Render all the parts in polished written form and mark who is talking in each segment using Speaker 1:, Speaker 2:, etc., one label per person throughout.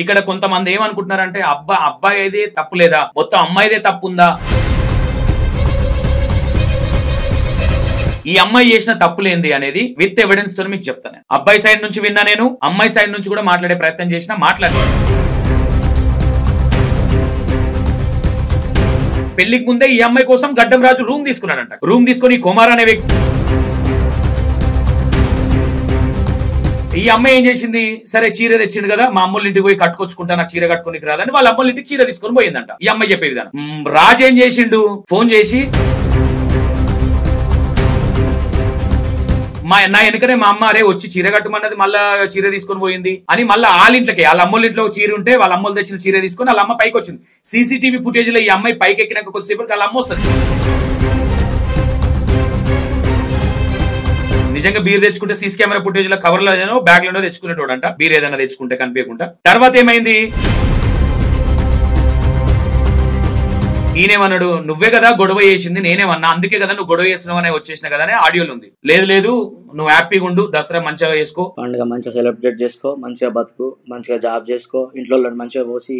Speaker 1: ఇక్కడ కొంతమంది ఏమనుకుంటున్నారంటే అబ్బాయి అయితే తప్పు లేదా, మొత్తం అమ్మాయిదే తప్పు ఉందా, ఈ అమ్మాయి చేసిన తప్పులేంది అనేది విత్ ఎవిడెన్స్ తో మీకు చెప్తాను. అబ్బాయి సైడ్ నుంచి విన్నా, నేను అమ్మాయి సైడ్ నుంచి కూడా మాట్లాడే ప్రయత్నం చేసిన, మాట్లాడాను. పెళ్లికి ముందే ఈ అమ్మాయి కోసం గడ్డం రాజు రూమ్ తీసుకున్నాడంట. రూమ్ తీసుకొని కుమార్ అనే వ్యక్తి, ఈ అమ్మాయి ఏం చేసింది, సరే చీర తెచ్చిండు కదా, మా అమ్మోళ్ళ ఇంటికి పోయి కట్టుకొచ్చుకుంటా, నాకు చీర కట్టుకుని రాదని వాళ్ళ అమ్మోళ్ళ ఇంటికి చీర తీసుకొని పోయిందంట. ఈ అమ్మాయి చెప్పే విధానం. రాజు ఏం చేసిండు, ఫోన్ చేసి నా వెనుకనే మా అమ్మ అరే వచ్చి చీర కట్టుమన్నది, మళ్ళా చీర తీసుకొని పోయింది అని మళ్ళీ వాళ్ళ ఇంట్లోకి, వాళ్ళ అమ్మోళ్ళ ఇంట్లో చీర ఉంటే వాళ్ళ అమ్మోళ్ళు తెచ్చిన చీర తీసుకొని వాళ్ళ అమ్మ పైకి వచ్చింది. సీసీటీవీ ఫుటేజ్ లో ఈ అమ్మాయి పైకి ఎక్కినాక కొద్దిసేపటికి వాళ్ళ అమ్మ వస్తుంది. నిజంగా బీర్ తెచ్చుకుంటే సీసీ కెమెరా ఫుటేజ్ లో కవర్ లోనో బ్యాగ్ లోనో తెచ్చుకునేటోడంట, బీర్ ఏదైనా తెచ్చుకుంటే కనిపించకుండా. తర్వాత ఏమైంది, ఈయనేమన్నాడు, నువ్వే కదా గొడవ చేసింది, నేనేమన్నా అందుకే కదా నువ్వు గొడవ చేస్తున్నావు అని వచ్చేసిన కదా అని ఆడియోలు ఉంది. లేదు నువ్వు హ్యాపీగా ఉండు, దసరా మంచిగా చేసుకో,
Speaker 2: పండుగ మంచిగా సెలబ్రేట్ చేసుకో, మంచిగా బతుకు, మంచిగా జాబ్ చేసుకో, ఇంట్లో మంచిగా పోసి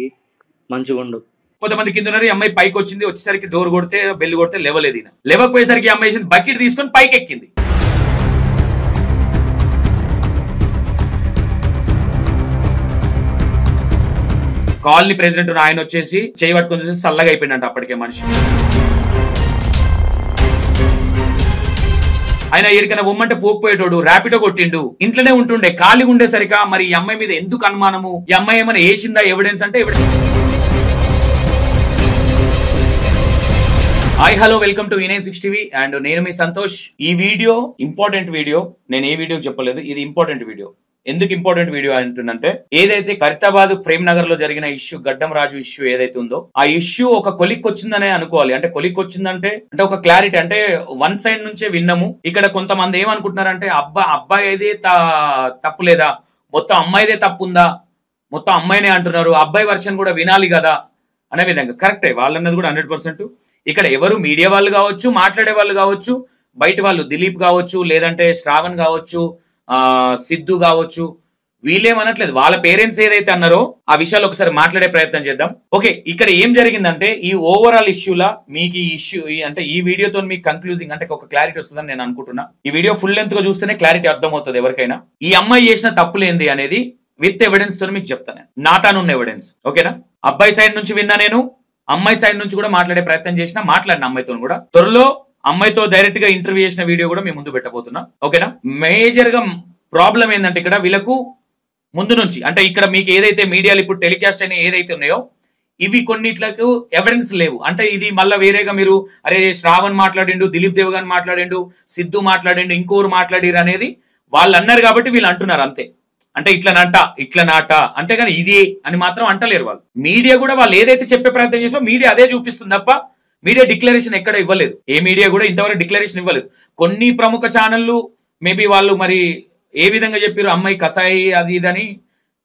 Speaker 2: మంచిగా ఉండు.
Speaker 1: కొంతమంది కింద ఉన్నారు. ఈ అమ్మాయి పైకి వచ్చింది, వచ్చేసరికి డోర్ కొడితే బెల్ కొడితే లేవలేదు. లేవకపోయేసరికి ఈ అమ్మాయి బకెట్ తీసుకొని పైకి ఎక్కింది. కాలనీ ప్రెసిడెంట్ ఆయన వచ్చేసి చేయి పట్టుకొని చూసి చల్లగా అయిపోయిందంట అప్పటికే మనిషి. ఆయన ఎడికైనా ఉమ్మంటే పోకపోయేటోడు, ర్యాపిడో కొట్టిండు, ఇంట్లోనే ఉంటుండే, ఖాళీగా ఉండేసరిక మరి ఈ అమ్మాయి మీద ఎందుకు అనుమానము, ఈ అమ్మాయి ఏమైనా వేసిందా ఎవిడెన్స్ అంటే evidence. Hi hello welcome to వినయ్6 టీవీ అండ్ నేను మీ సంతోష్. ఈ వీడియో ఇంపార్టెంట్ వీడియో, నేను ఏ వీడియో చెప్పలేదు, ఇది ఇంపార్టెంట్ వీడియో. ఎందుకు ఇంపార్టెంట్ వీడియో అంటుందంటే, ఏదైతే ఖైరతాబాద్ ప్రేమ్ నగర్ లో జరిగిన ఇష్యూ, గడ్డం రాజు ఇష్యూ ఏదైతే ఉందో, ఆ ఇష్యూ ఒక కొలిక్ వచ్చిందనే అనుకోవాలి. అంటే కొలిక్ వచ్చిందంటే ఒక క్లారిటీ, అంటే వన్ సైడ్ నుంచే విన్నాము. ఇక్కడ కొంతమంది ఏమనుకుంటున్నారంటే అబ్బాయి అయితే తప్పు లేదా, మొత్తం అమ్మాయిదే తప్పు ఉందా, మొత్తం అమ్మాయినే అంటున్నారు, అబ్బాయి వర్షన్ కూడా వినాలి కదా అనే విధంగా. కరెక్టే, వాళ్ళన్నది కూడా 100%. ఇక్కడ ఎవరు మీడియా వాళ్ళు కావచ్చు, మాట్లాడే వాళ్ళు కావచ్చు, బయట వాళ్ళు దిలీప్ కావచ్చు, లేదంటే శ్రావణ్ కావచ్చు, సిద్ధు కావచ్చు, వీళ్ళేమనట్లేదు. వాళ్ళ పేరెంట్స్ ఏదైతే అన్నారో ఆ విషయాలు ఒకసారి మాట్లాడే ప్రయత్నం చేద్దాం. ఓకే, ఇక్కడ ఏం జరిగిందంటే, ఈ ఓవరాల్ ఇష్యూలా మీకు ఈ ఇష్యూ అంటే ఈ వీడియోతో మీకు కన్క్లూజింగ్ అంటే ఒక క్లారిటీ వస్తుందని నేను అనుకుంటున్నా. ఈ వీడియో ఫుల్ లెంత్ గా చూస్తేనే క్లారిటీ అర్థమవుతుంది ఎవరికైనా. ఈ అమ్మాయి చేసిన తప్పులేంది అనేది విత్ ఎవిడెన్స్ తో మీకు చెప్తాను, నాటానున్న ఎవిడెన్స్. ఓకేనా, అబ్బాయి సైడ్ నుంచి విన్నా, నేను అమ్మాయి సైడ్ నుంచి కూడా మాట్లాడే ప్రయత్నం చేసిన, మాట్లాడిన అమ్మాయితో కూడా. త్వరలో అమ్మాయితో డైరెక్ట్ గా ఇంటర్వ్యూ చేసిన వీడియో కూడా మీ ముందు పెట్టబోతున్నా. ఓకేనా, మేజర్ గా ప్రాబ్లం ఏంటంటే, ఇక్కడ వీళ్ళకు ముందు నుంచి అంటే ఇక్కడ మీకు ఏదైతే మీడియాలు ఇప్పుడు టెలికాస్ట్ అయినా ఏదైతే ఉన్నాయో ఇవి కొన్నిట్లకు ఎవిడెన్స్ లేవు. అంటే ఇది మళ్ళీ వేరేగా మీరు అరే శ్రావణ్ మాట్లాడిండు, దిలీప్ దేవగన్ మాట్లాడిండు, సిద్ధు మాట్లాడిండు, ఇంకోరు మాట్లాడిరు అనేది వాళ్ళు అన్నారు కాబట్టి వీళ్ళు అంటున్నారు అంతే. అంటే ఇట్లా నాట అంటే కానీ ఇది అని మాత్రం అంటలేరు వాళ్ళు. మీడియా కూడా వాళ్ళు ఏదైతే చెప్పే ప్రయత్నం చేసినా మీడియా అదే చూపిస్తుంది తప్ప మీడియా డిక్లరేషన్ ఎక్కడ ఇవ్వలేదు. ఏ మీడియా కూడా ఇంతవరకు డిక్లరేషన్ ఇవ్వలేదు. కొన్ని ప్రముఖ ఛానళ్లు మేబీ వాళ్ళు మరి ఏ విధంగా చెప్పారు, అమ్మాయి కసాయి అది ఇదని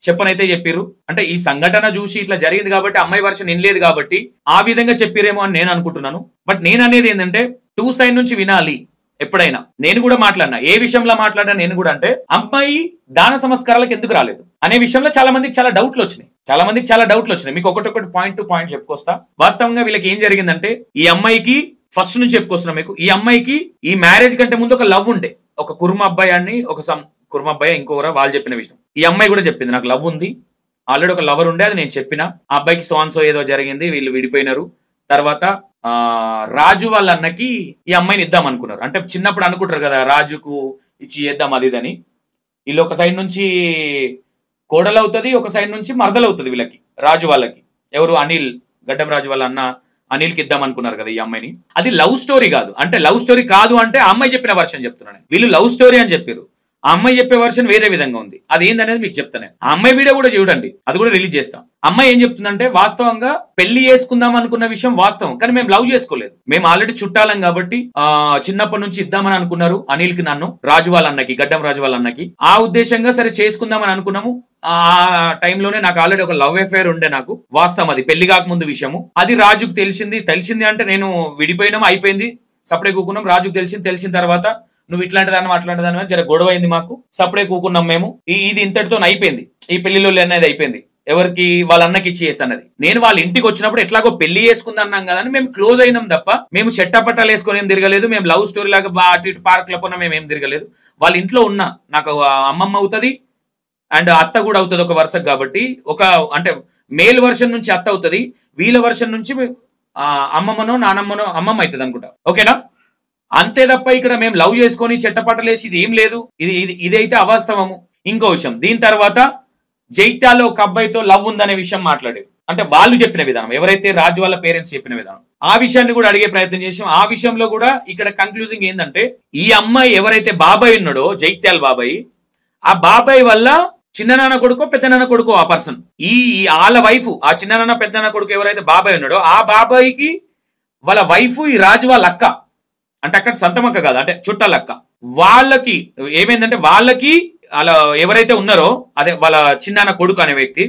Speaker 1: చెప్పనైతే చెప్పారు. అంటే ఈ సంఘటన చూసి ఇట్లా జరిగింది కాబట్టి అమ్మాయి వర్షన్ వినలేదు కాబట్టి ఆ విధంగా చెప్పారేమో అని నేను అనుకుంటున్నాను. బట్ నేను అనేది ఏంటంటే, టూ సైడ్ నుంచి వినాలి ఎప్పుడైనా. నేను కూడా మాట్లాడినా, ఏ విషయంలో మాట్లాడినా నేను కూడా, అంటే అమ్మాయి దాన సంస్కారాలకు ఎందుకు రాలేదు అనే విషయంలో చాలా మందికి చాలా డౌట్లు వచ్చినాయి. మీకు ఒకటొకటి పాయింట్ టు పాయింట్ చెప్పుకొస్తా. వాస్తవంగా వీళ్ళకి ఏం జరిగిందంటే, ఈ అమ్మాయికి ఫస్ట్ నుంచి చెప్పుకొస్తున్నా మీకు, ఈ అమ్మాయికి ఈ మ్యారేజ్ కంటే ముందు ఒక లవ్ ఉండే, ఒక కుర్మ అబ్బాయి అని, కుర్మ అబ్బాయి ఇంకోరా వాళ్ళు చెప్పిన విషయం ఈ అమ్మాయి కూడా చెప్పింది, నాకు లవ్ ఉంది, ఆల్రెడీ ఒక లవర్ ఉండే, అది నేను చెప్పిన. ఆ అబ్బాయికి సో ఏదో జరిగింది, వీళ్ళు విడిపోయినారు. తర్వాత రాజు వాళ్ళ అన్నకి ఈ అమ్మాయిని ఇద్దాం అనుకున్నారు. అంటే చిన్నప్పుడు అనుకుంటారు కదా, రాజుకు ఇచ్చి చేద్దాం అది ఇదని. వీళ్ళు ఒక సైడ్ నుంచి కోడలు అవుతుంది, ఒక సైడ్ నుంచి మరదలు అవుతుంది వీళ్ళకి, రాజు వాళ్ళకి. ఎవరు, అనిల్, గడ్డం రాజు వాళ్ళ అన్న అనిల్కి ఇద్దాం అనుకున్నారు కదా ఈ అమ్మాయిని. అది లవ్ స్టోరీ కాదు. అంటే లవ్ స్టోరీ కాదు అంటే ఆ అమ్మాయి చెప్పిన వర్షన్ చెప్తున్నాను, వీళ్ళు లవ్ స్టోరీ అని చెప్పారు. ఆ అమ్మాయి చెప్పే వర్షన్ వేరే విధంగా ఉంది. అది ఏందనేది మీకు చెప్తాను. ఆ అమ్మాయి వీడియో కూడా చూడండి, అది కూడా రిలీజ్ చేస్తాం. అమ్మాయి ఏం చెప్తుందంటే, వాస్తవంగా పెళ్లి చేసుకుందాం అనుకున్న విషయం వాస్తవం, కానీ మేము లవ్ చేసుకోలేదు, మేము ఆల్రెడీ చుట్టాలం కాబట్టి చిన్నప్పటి నుంచి ఇద్దామని అనుకున్నారు అనిల్ కి, నన్ను, రాజు వాళ్ళ అన్నకి, గడ్డం రాజు వాళ్ళ అన్నకి. ఆ ఉద్దేశంగా సరే చేసుకుందామని అనుకున్నాము. ఆ టైంలోనే నాకు ఆల్రెడీ ఒక లవ్ అఫేర్ ఉండే, నాకు వాస్తవం, అది పెళ్లి కాకముందు విషయము. అది రాజుకు తెలిసింది అంటే నేను విడిపోయినాము, అయిపోయింది, సపడే కూకున్నాం. రాజుకు తెలిసిన తర్వాత నువ్వు ఇట్లాంటిదాన్ని అట్లాంటిదాన్ని జర గొడవ అయింది మాకు, సపడే కూకున్నాం మేము, ఇది ఇంతటితో అయిపోయింది, ఈ పెళ్లిలో అనేది అయిపోయింది. ఎవరికి వాళ్ళ అన్నకి ఇచ్చి చేస్తానది. నేను వాళ్ళ ఇంటికి వచ్చినప్పుడు ఎట్లాగో పెళ్లి చేసుకుందన్నాం కదా అని మేము క్లోజ్ అయినాం తప్ప మేము చెట్టపట్టాలు వేసుకొని ఏం తిరగలేదు. మేము లవ్ స్టోరీ లాగా అటు ఇటు పార్క్ లో పోయినా మేము ఏం తిరగలేదు. వాళ్ళ ఇంట్లో ఉన్నా నాకు అమ్మమ్మ అవుతుంది అండ్ అత్త కూడా అవుతుంది ఒక వరుసకు. కాబట్టి ఒక అంటే మేల్ వర్షన్ నుంచి అత్త అవుతుంది, వీళ్ళ వర్షన్ నుంచి అమ్మమ్మనో నానమ్మనో అమ్మమ్మ అవుతుంది అనుకుంటా. ఓకేనా? అంతే తప్ప ఇక్కడ మేము లవ్ చేసుకొని చెట్టపట్టలేసి ఇది ఏం లేదు. ఇదైతే అవాస్తవము. ఇంకో విషయం, దీని తర్వాత జైత్యాల్లో ఒక అబ్బాయితో లవ్ ఉందనే విషయం మాట్లాడేది. అంటే వాళ్ళు చెప్పిన విధానం, ఎవరైతే రాజు వాళ్ళ పేరెంట్స్ చెప్పిన విధానం, ఆ విషయాన్ని కూడా అడిగే ప్రయత్నం చేసాం. ఆ విషయంలో కూడా ఇక్కడ కంక్లూజింగ్ ఏంటంటే, ఈ అమ్మాయి ఎవరైతే బాబాయ్ ఉన్నాడో జైత్యాల బాబాయ్, ఆ బాబాయ్ వల్ల చిన్ననాన్న కొడుకో పెద్దనాన్న కొడుకో ఆ పర్సన్, ఈ వాళ్ళ వైఫ్, ఆ చిన్ననాన్న పెద్దనాన్న కొడుకు ఎవరైతే బాబాయ్ ఉన్నాడో ఆ బాబాయికి వాళ్ళ వైఫ్ ఈ రాజు వాళ్ళ అక్క, అంటే అక్కడ సంతమక్క కాదు, అంటే చుట్టాలక్క. వాళ్ళకి ఏమైందంటే, వాళ్ళకి అలా ఎవరైతే ఉన్నారో అదే వాళ్ళ చిన్నాన్న కొడుకు అనే వ్యక్తి,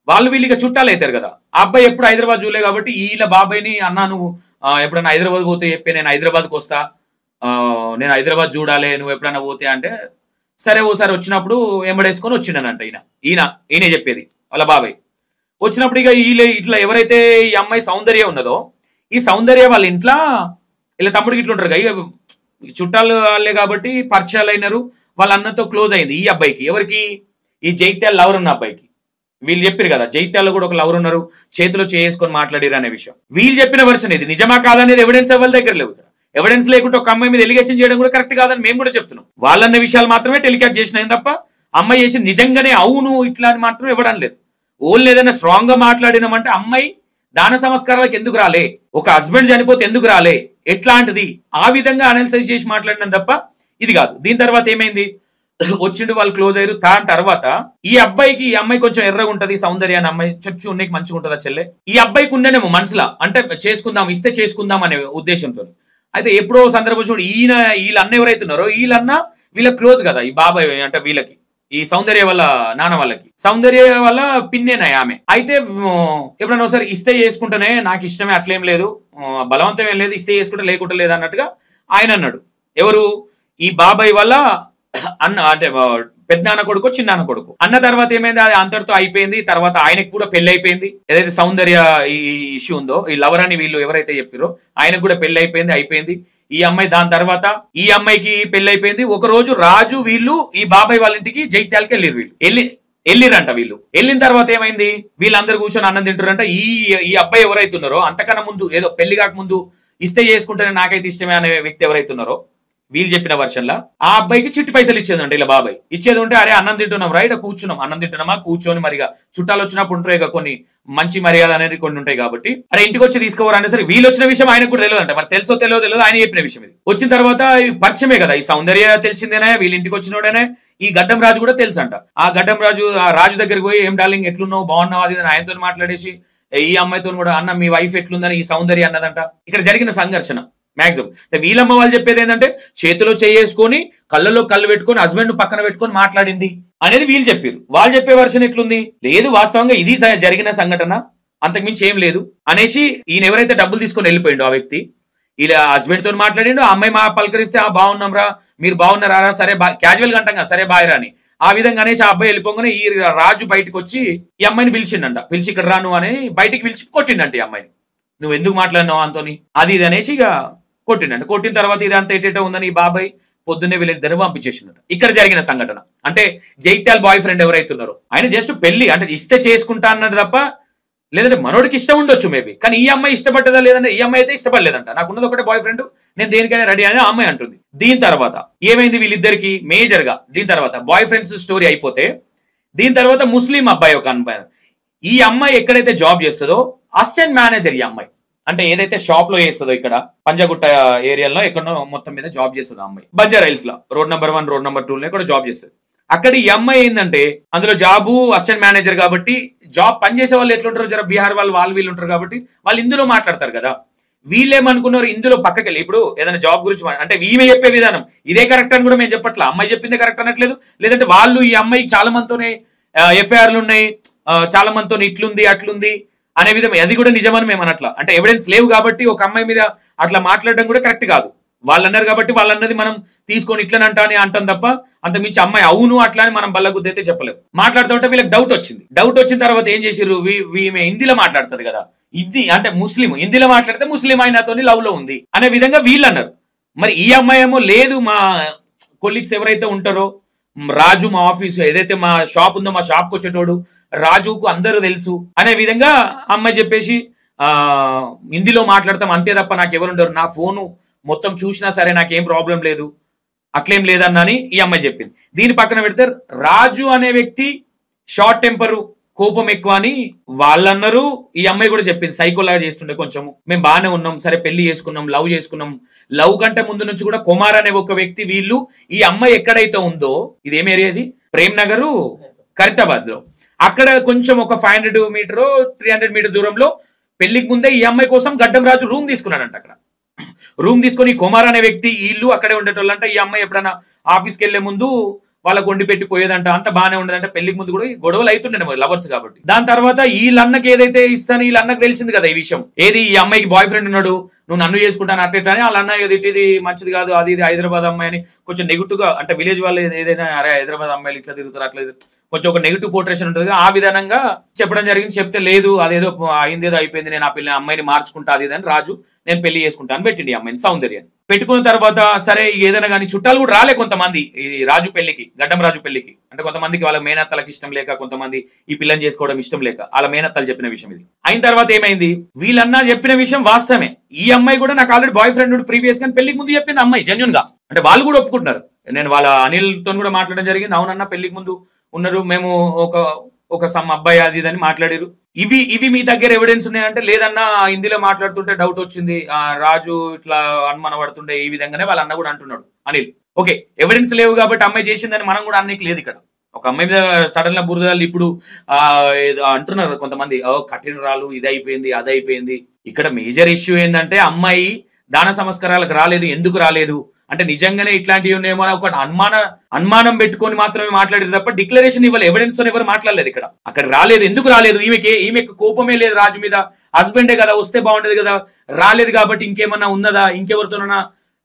Speaker 1: వాళ్ళు వీళ్ళకి చుట్టాలు అవుతారు కదా. ఆ అబ్బాయి ఎప్పుడు హైదరాబాద్ చూడలే కాబట్టి వీళ్ళ బాబాయ్ని, అన్నా నువ్వు ఎప్పుడైనా హైదరాబాద్ పోతే చెప్పి నేను హైదరాబాద్కి వస్తా, నేను హైదరాబాద్ చూడాలి, నువ్వు ఎప్పుడైనా పోతే అంటే సరే ఓసారి వచ్చినప్పుడు ఎంబడేసుకొని వచ్చిండనంట. ఈయనే చెప్పేది వాళ్ళ బాబాయ్. వచ్చినప్పుడు ఇక వీళ్ళ ఇట్లా ఎవరైతే ఈ అమ్మాయి సౌందర్య ఉన్నదో, ఈ సౌందర్య వాళ్ళ ఇంట్లో ఇలా తమ్ముడికి ఇట్లా ఉంటారు ఇక చుట్టాలు వాళ్ళే కాబట్టి పరిచయాలు అయినారు. వాళ్ళ అన్నతో క్లోజ్ అయింది ఈ అబ్బాయికి. ఎవరికి? ఈ జైత్యాల లవర్ ఉన్న అబ్బాయికి. వీళ్ళు చెప్పారు కదా జైత్యాల్లో కూడా ఒక లవర్ ఉన్నారు, చేతిలో చేసుకొని మాట్లాడారు అనే విషయం. వీళ్ళు చెప్పిన వర్షన్ ఇది. నిజమా కాదనేది ఎవిడెన్స్ వాళ్ళ దగ్గర లేవు. ఎవిడెన్స్ లేకుంటే ఒక అమ్మాయి మీద ఎలిగేషన్ చేయడం కూడా కరెక్ట్ కాదని మేము కూడా చెప్తున్నాం. వాళ్ళన్న విషయాలు మాత్రమే టెలికాస్ట్ చేసినాయి తప్ప అమ్మాయి చేసి నిజంగానే అవును ఇట్లా అని మాత్రం ఇవ్వడం లేదు. ఓన్లీ ఏదైనా స్ట్రాంగ్ గా మాట్లాడినామంటే అమ్మాయి దాన సంస్కారాలకు ఎందుకు రాలే, ఒక హస్బెండ్ చనిపోతే ఎందుకు రాలే, ఎట్లాంటిది, ఆ విధంగా అనలైజ్ చేసి మాట్లాడినాం తప్ప ఇది కాదు. దీని తర్వాత ఏమైంది, వచ్చిండు, వాళ్ళు క్లోజ్ అయ్యారు. దాని తర్వాత ఈ అబ్బాయికి, ఈ అమ్మాయి కొంచెం ఎర్రగా ఉంటది, సౌందర్య అనే అమ్మాయి, చచ్చు ఉన్నకి మంచిగా ఉంటుందా చెల్లె, ఈ అబ్బాయికి ఉండేనేమో మనసులా, అంటే చేసుకుందాం, ఇస్తే చేసుకుందాం అనే ఉద్దేశంతో. అయితే ఎప్పుడో సందర్భం చూడు, వీళ్ళ అన్న ఎవరైతే ఉన్నారో వీళ్ళన్న వీళ్ళకి క్లోజ్ కదా, ఈ బాబాయ్ అంటే వీళ్ళకి, ఈ సౌందర్య వాళ్ళ నాన్న వాళ్ళకి, సౌందర్య వాళ్ళ పిన్నేనాయి ఆమె. అయితే ఎప్పుడైనా ఒకసారి ఇస్తే చేసుకుంటేనే నాకు ఇష్టమే, అట్లేం లేదు, బలవంతం ఏం లేదు, ఇస్తే చేసుకుంటే లేకుంటే లేదు అన్నట్టుగా ఆయన అన్నాడు. ఎవరు? ఈ బాబాయ్ వల్ల అన్న, అంటే పెద్దనాన్న కొడుకు చిన్నాన్న కొడుకు. అన్న తర్వాత ఏమైంది, అది అంతటితో అయిపోయింది. తర్వాత ఆయనకు కూడా పెళ్లి అయిపోయింది. ఏదైతే సౌందర్య ఈ ఇష్యూ ఉందో, ఈ లవర్ అని వీళ్ళు ఎవరైతే చెప్పారో ఆయనకు కూడా పెళ్లి అయిపోయింది. ఈ అమ్మాయి దాని తర్వాత ఈ అమ్మాయికి పెళ్లి అయిపోయింది. ఒక రోజు రాజు వీళ్ళు ఈ బాబాయ్ వాళ్ళ ఇంటికి జైత్యాలకి వెళ్ళిరంట. వీళ్ళు వెళ్ళిన తర్వాత ఏమైంది, వీళ్ళందరూ కూర్చొని అన్నం తింటారంట. ఈ అబ్బాయి ఎవరైతే ఉన్నారో, అంతకన్నా ముందు ఏదో పెళ్లి కాక ముందు ఇస్తే చేసుకుంటేనే నాకైతే ఇష్టమే అనే వ్యక్తి ఎవరైతే ఉన్నారో, వీళ్ళు చెప్పిన వర్షన్లా ఆ అబ్బాయికి చిట్టి పైసలు ఇచ్చేదంట. ఇలా బాబాయ్ ఇచ్చేది ఉంటే, అరే అన్నం తింటున్నాం రైట్, కూర్చున్నాం, అన్నం తింటున్నామా, కూర్చొని మరిగా చుట్టాలు వచ్చినప్పుడు ఉంటాయి కొన్ని మంచి మర్యాద అనేది కొన్ని ఉంటాయి కాబట్టి, అరే ఇంటికి వచ్చి తీసుకోవరా అంటే సరే. వీళ్ళు వచ్చిన విషయం ఆయనకు కూడా తెలియదు అంట. మరి తెలుసో తెలియదు ఆయన చెప్పిన విషయం ఇది. వచ్చిన తర్వాత పరిచయమే కదా, ఈ సౌందర్య తెలిసిందేనా, వీళ్ళ ఇంటికి వచ్చినోడేనే. ఈ గడ్డం రాజు కూడా తెలుసు అంట. ఆ గడ్డం రాజు ఆ రాజు దగ్గరికి పోయి, ఏం డార్లింగ్ ఎట్లున్నావు, బాగున్నావు, అది ఆయనతో మాట్లాడేసి ఈ అమ్మాయితో కూడా, అన్న మీ వైఫ్ ఎట్లుందని ఈ సౌందర్య అన్నదంట. ఇక్కడ జరిగిన సంఘర్షణ మాక్సిమం. వీళ్ళమ్మ వాళ్ళు చెప్పేది ఏంటంటే, చేతిలో చేసుకొని కళ్ళలో కళ్ళు పెట్టుకొని హస్బెండ్ పక్కన పెట్టుకొని మాట్లాడింది అనేది వీళ్ళు చెప్పారు. వాళ్ళు చెప్పే వర్షన్ ఎట్లుంది, లేదు వాస్తవంగా ఇది జరిగిన సంఘటన, అంతకుమించి ఏం లేదు అనేసి ఈయన ఎవరైతే డబ్బులు తీసుకొని వెళ్ళిపోయిండు ఆ వ్యక్తి, ఇలా హస్బెండ్ తో మాట్లాడిండు. ఆ అమ్మాయి పలకరిస్తే బాగున్నాం రా, మీరు బాగున్నారా, సరే క్యాజువల్ గా అంటాం కదా, సరే బాయ్ రా అని. ఆ విధంగా అనేసి ఆ అబ్బాయి వెళ్ళిపోగానే ఈ రాజు బయటకు వచ్చి ఈ అమ్మాయిని పిలిచిండంట. పిలిచి ఇక్కడ రాను అని బయటికి పిలిచి కొట్టిండంట ఈ అమ్మాయిని. నువ్వు ఎందుకు మాట్లాడినావు అంతోని, అది ఇది అనేసి ఇక కొట్టిండంట. కొట్టిన తర్వాత ఇదంతా ఎటేటో ఉందని ఈ బాబాయ్ పొద్దున్నే వీళ్ళిద్దరు పంపించేసిండట. ఇక్కడ జరిగిన సంఘటన అంటే, జైత్యాల బాయ్ ఫ్రెండ్ ఎవరైతే ఉన్నారో ఆయన జస్ట్ పెళ్లి అంటే ఇస్తే చేసుకుంటా అన్నది తప్ప, లేదంటే మనోడికి ఇష్టం ఉండొచ్చు మేబీ, కానీ ఈ అమ్మాయి ఇష్టపడ్డదా లేదంటే, ఈ అమ్మాయి అయితే ఇష్టపడలేదంట. నాకున్నది ఒకటే బాయ్ ఫ్రెండ్, నేను దేనికైనా రెడీ అని ఆ అమ్మాయి అంటుంది. దీని తర్వాత ఏమైంది వీళ్ళిద్దరికి మేజర్ గా, దీని తర్వాత బాయ్ ఫ్రెండ్స్ స్టోరీ అయిపోతే, దీని తర్వాత ముస్లిం అబ్బాయి ఒక అమ్మాయి, ఈ అమ్మాయి ఎక్కడైతే జాబ్ చేస్తుందో అసిస్టెంట్ మేనేజర్ ఈ అమ్మాయి, అంటే ఏదైతే షాప్ లో చేస్తుందో ఇక్కడ పంజాగుట్ట ఏరియాలో ఎక్కడో మొత్తం మీద జాబ్ చేస్తుంది ఆ అమ్మాయి. బంజారా హిల్స్ లో రోడ్ నెంబర్ 1 రోడ్ నెంబర్ 2 కూడా జాబ్ చేస్తుంది. అక్కడ ఈ అమ్మాయి ఏంటంటే, అందులో జాబు అసిస్టెంట్ మేనేజర్ కాబట్టి, జాబ్ పనిచేసే వాళ్ళు ఎట్లుంటారు, జర బీహార్ వాళ్ళు వీళ్ళు ఉంటారు కాబట్టి వాళ్ళు ఇందులో మాట్లాడతారు కదా. వీళ్ళేమనుకున్నారు, ఇందులో పక్కకెళ్ళి ఇప్పుడు ఏదైనా జాబ్ గురించి అంటే ఈమె చెప్పే విధానం ఇదే కరెక్ట్ అని కూడా మేము చెప్పట్లా, అమ్మాయి చెప్పిందే కరెక్ట్ అనట్లేదు. లేదంటే వాళ్ళు ఈ అమ్మాయికి చాలా మందితోనే ఎఫ్ఐఆర్లు ఉన్నాయి, చాలా మందితో ఇట్లుంది అట్లుంది అనే విధం, అది కూడా నిజమని మేము అనట్లా. అంటే ఎవిడెన్స్ లేవు కాబట్టి ఒక అమ్మాయి మీద అట్లా మాట్లాడడం కూడా కరెక్ట్ కాదు. వాళ్ళు అన్నారు కాబట్టి వాళ్ళు అన్నది మనం తీసుకొని ఇట్లనంటా అని అంటాం తప్ప అంతకుమించి అమ్మాయి అవును అట్లా అని మనం బల్ల గుద్దైతే చెప్పలేము. మాట్లాడుతూ ఉంటే వీళ్ళకి డౌట్ వచ్చింది. డౌట్ వచ్చిన తర్వాత ఏం చేసిర్రు, ఈమె హిందీలో మాట్లాడుతుంది కదా, ఇది అంటే ముస్లిం, హిందీలో మాట్లాడితే ముస్లిం అయినతోని లవ్ లో ఉంది అనే విధంగా వీళ్ళు అన్నారు. మరి ఈ అమ్మాయి ఏమో లేదు, మా కొలీగ్స్ ఎవరైతే ఉంటారో రాజు, మా ఆఫీస్ ఏదైతే మా షాప్ ఉందో మా షాప్కి వచ్చేటోడు రాజుకు అందరూ తెలుసు అనే విధంగా అమ్మాయి చెప్పేసి హిందీలో మాట్లాడతాం అంతే తప్ప నాకు ఎవరు ఉండరు, నా ఫోను మొత్తం చూసినా సరే నాకేం ప్రాబ్లం లేదు, అట్లేం లేదన్నని ఈ అమ్మాయి చెప్పింది. దీని పక్కన పెడితే రాజు అనే వ్యక్తి షార్ట్ టెంపరు, కోపం ఎక్కువ అని వాళ్ళన్నారు. ఈ అమ్మాయి కూడా చెప్పింది సైకోలాగా చేస్తుండే కొంచెం, మేము బాగానే ఉన్నాం, సరే పెళ్లి చేసుకున్నాం, లవ్ చేసుకున్నాం. లవ్ కంటే ముందు నుంచి కూడా కుమార్ అనే ఒక వ్యక్తి వీళ్ళు, ఈ అమ్మాయి ఎక్కడైతే ఉందో ఇది ఏం ఏరియా, ఇది ప్రేమ్ నగర్ ఖైరతాబాద్ లో, అక్కడ కొంచెం ఒక 500 మీటర్ 300 మీటర్ దూరంలో పెళ్లికి ముందే ఈ అమ్మాయి కోసం గడ్డం రాజు రూమ్ తీసుకున్నాడంట. అక్కడ రూమ్ తీసుకొని కుమార్ అనే వ్యక్తి ఇల్లు అక్కడే ఉండేటోళ్ళంట. ఈ అమ్మాయి ఎప్పుడైనా ఆఫీస్కి వెళ్లే ముందు వాళ్ళకు వండి పెట్టి పోయేదంట, అంత బాగానే ఉండదంట. పెళ్లికి ముందు కూడా గొడవలు అవుతుండే లవర్స్ కాబట్టి. దాని తర్వాత వీళ్ళన్నకి ఏదైతే ఇస్తాను, వీళ్ళన్నకి తెలిసింది కదా ఈ విషయం, ఏది ఈ అమ్మాయికి బాయ్ ఫ్రెండ్ ఉన్నాడు, నువ్వు నన్ను చేసుకుంటాను అట్లా అని వాళ్ళ అన్న ఇది మంచిది కాదు, అది ఇది హైదరాబాద్ అమ్మాయి అని కొంచెం నెగిటివ్ గా, అంటే విలేజ్ వాళ్ళు ఏదైనా అరే హైదరాబాద్ అమ్మాయిలు ఇట్లా తిరుగుతారు అట్లా కొంచెం ఒక నెగిటివ్ పోర్ట్రేషన్ ఉంటుంది, ఆ విధానంగా చెప్పడం జరిగింది. చెప్తే లేదు అదేదో అయిందేదో అయిపోయింది, నేను ఆ పిల్ల అమ్మాయిని మార్చుకుంటా అది అని రాజు నేను పెళ్లి చేసుకుంటాను పెట్టింది అమ్మాయిని సౌందర్యాన్ని. పెట్టుకున్న తర్వాత సరే ఏదైనా కానీ చుట్టాలు కూడా రాలే కొంతమంది ఈ రాజు పెళ్లికి, గడ్డం రాజు పెళ్లికి. అంటే కొంతమందికి వాళ్ళ మేనత్తలకు ఇష్టం లేక, కొంతమంది ఈ పిల్లని చేసుకోవడం ఇష్టం లేక వాళ్ళ మేనత్తలు చెప్పిన విషయం ఇది. అయిన తర్వాత ఏమైంది, వీళ్ళన్నా చెప్పిన విషయం వాస్తవమే. ఈ అమ్మాయి కూడా నాకు ఆల్రెడీ బాయ్ ఫ్రెండ్ ప్రీవియస్ గా పెళ్లికి ముందు చెప్పింది అమ్మాయి జెన్యున్ గా, అంటే వాళ్ళు కూడా ఒప్పుకుంటున్నారు. నేను వాళ్ళ అనిల్ తో కూడా మాట్లాడడం జరిగింది, అవునన్నా పెళ్లికి ముందు ఉన్నారు, మేము ఒక సమ్ అబ్బాయి అది ఇదని మాట్లాడారు. ఇవి మీ దగ్గర ఎవిడెన్స్ ఉన్నాయంటే లేదన్నా హిందీలో మాట్లాడుతుంటే డౌట్ వచ్చింది, రాజు ఇట్లా అనుమాన పడుతుండే ఈ విధంగానే వాళ్ళ అన్న కూడా అంటున్నాడు అనిల్. ఓకే, ఎవిడెన్స్ లేవు కాబట్టి అమ్మాయి చేసిందని మనం కూడా అన్నికి లేదు. ఇక్కడ ఒక అమ్మాయి మీద సడన్ గా బురదలు ఇప్పుడు అంటున్నారు కొంతమంది, కఠినరాలు ఇది అయిపోయింది అది అయిపోయింది. ఇక్కడ మేజర్ ఇష్యూ ఏంటంటే అమ్మాయి దాన సంస్కారాలకు రాలేదు. ఎందుకు రాలేదు అంటే నిజంగానే ఇట్లాంటివి ఉన్నాయేమో ఒక అనుమానం పెట్టుకొని మాత్రమే మాట్లాడేది తప్ప డిక్లరేషన్ ఇవ్వాలి, ఎవిడెన్స్ తో ఎవరు మాట్లాడలేదు. ఇక్కడ అక్కడ రాలేదు. ఎందుకు రాలేదు, ఈమెకి కోపమే లేదు రాజు మీద, హస్బెండే కదా వస్తే బాగుండేది కదా, రాలేదు కాబట్టి ఇంకేమన్నా ఉన్నదా, ఇంకెవరితోనన్నా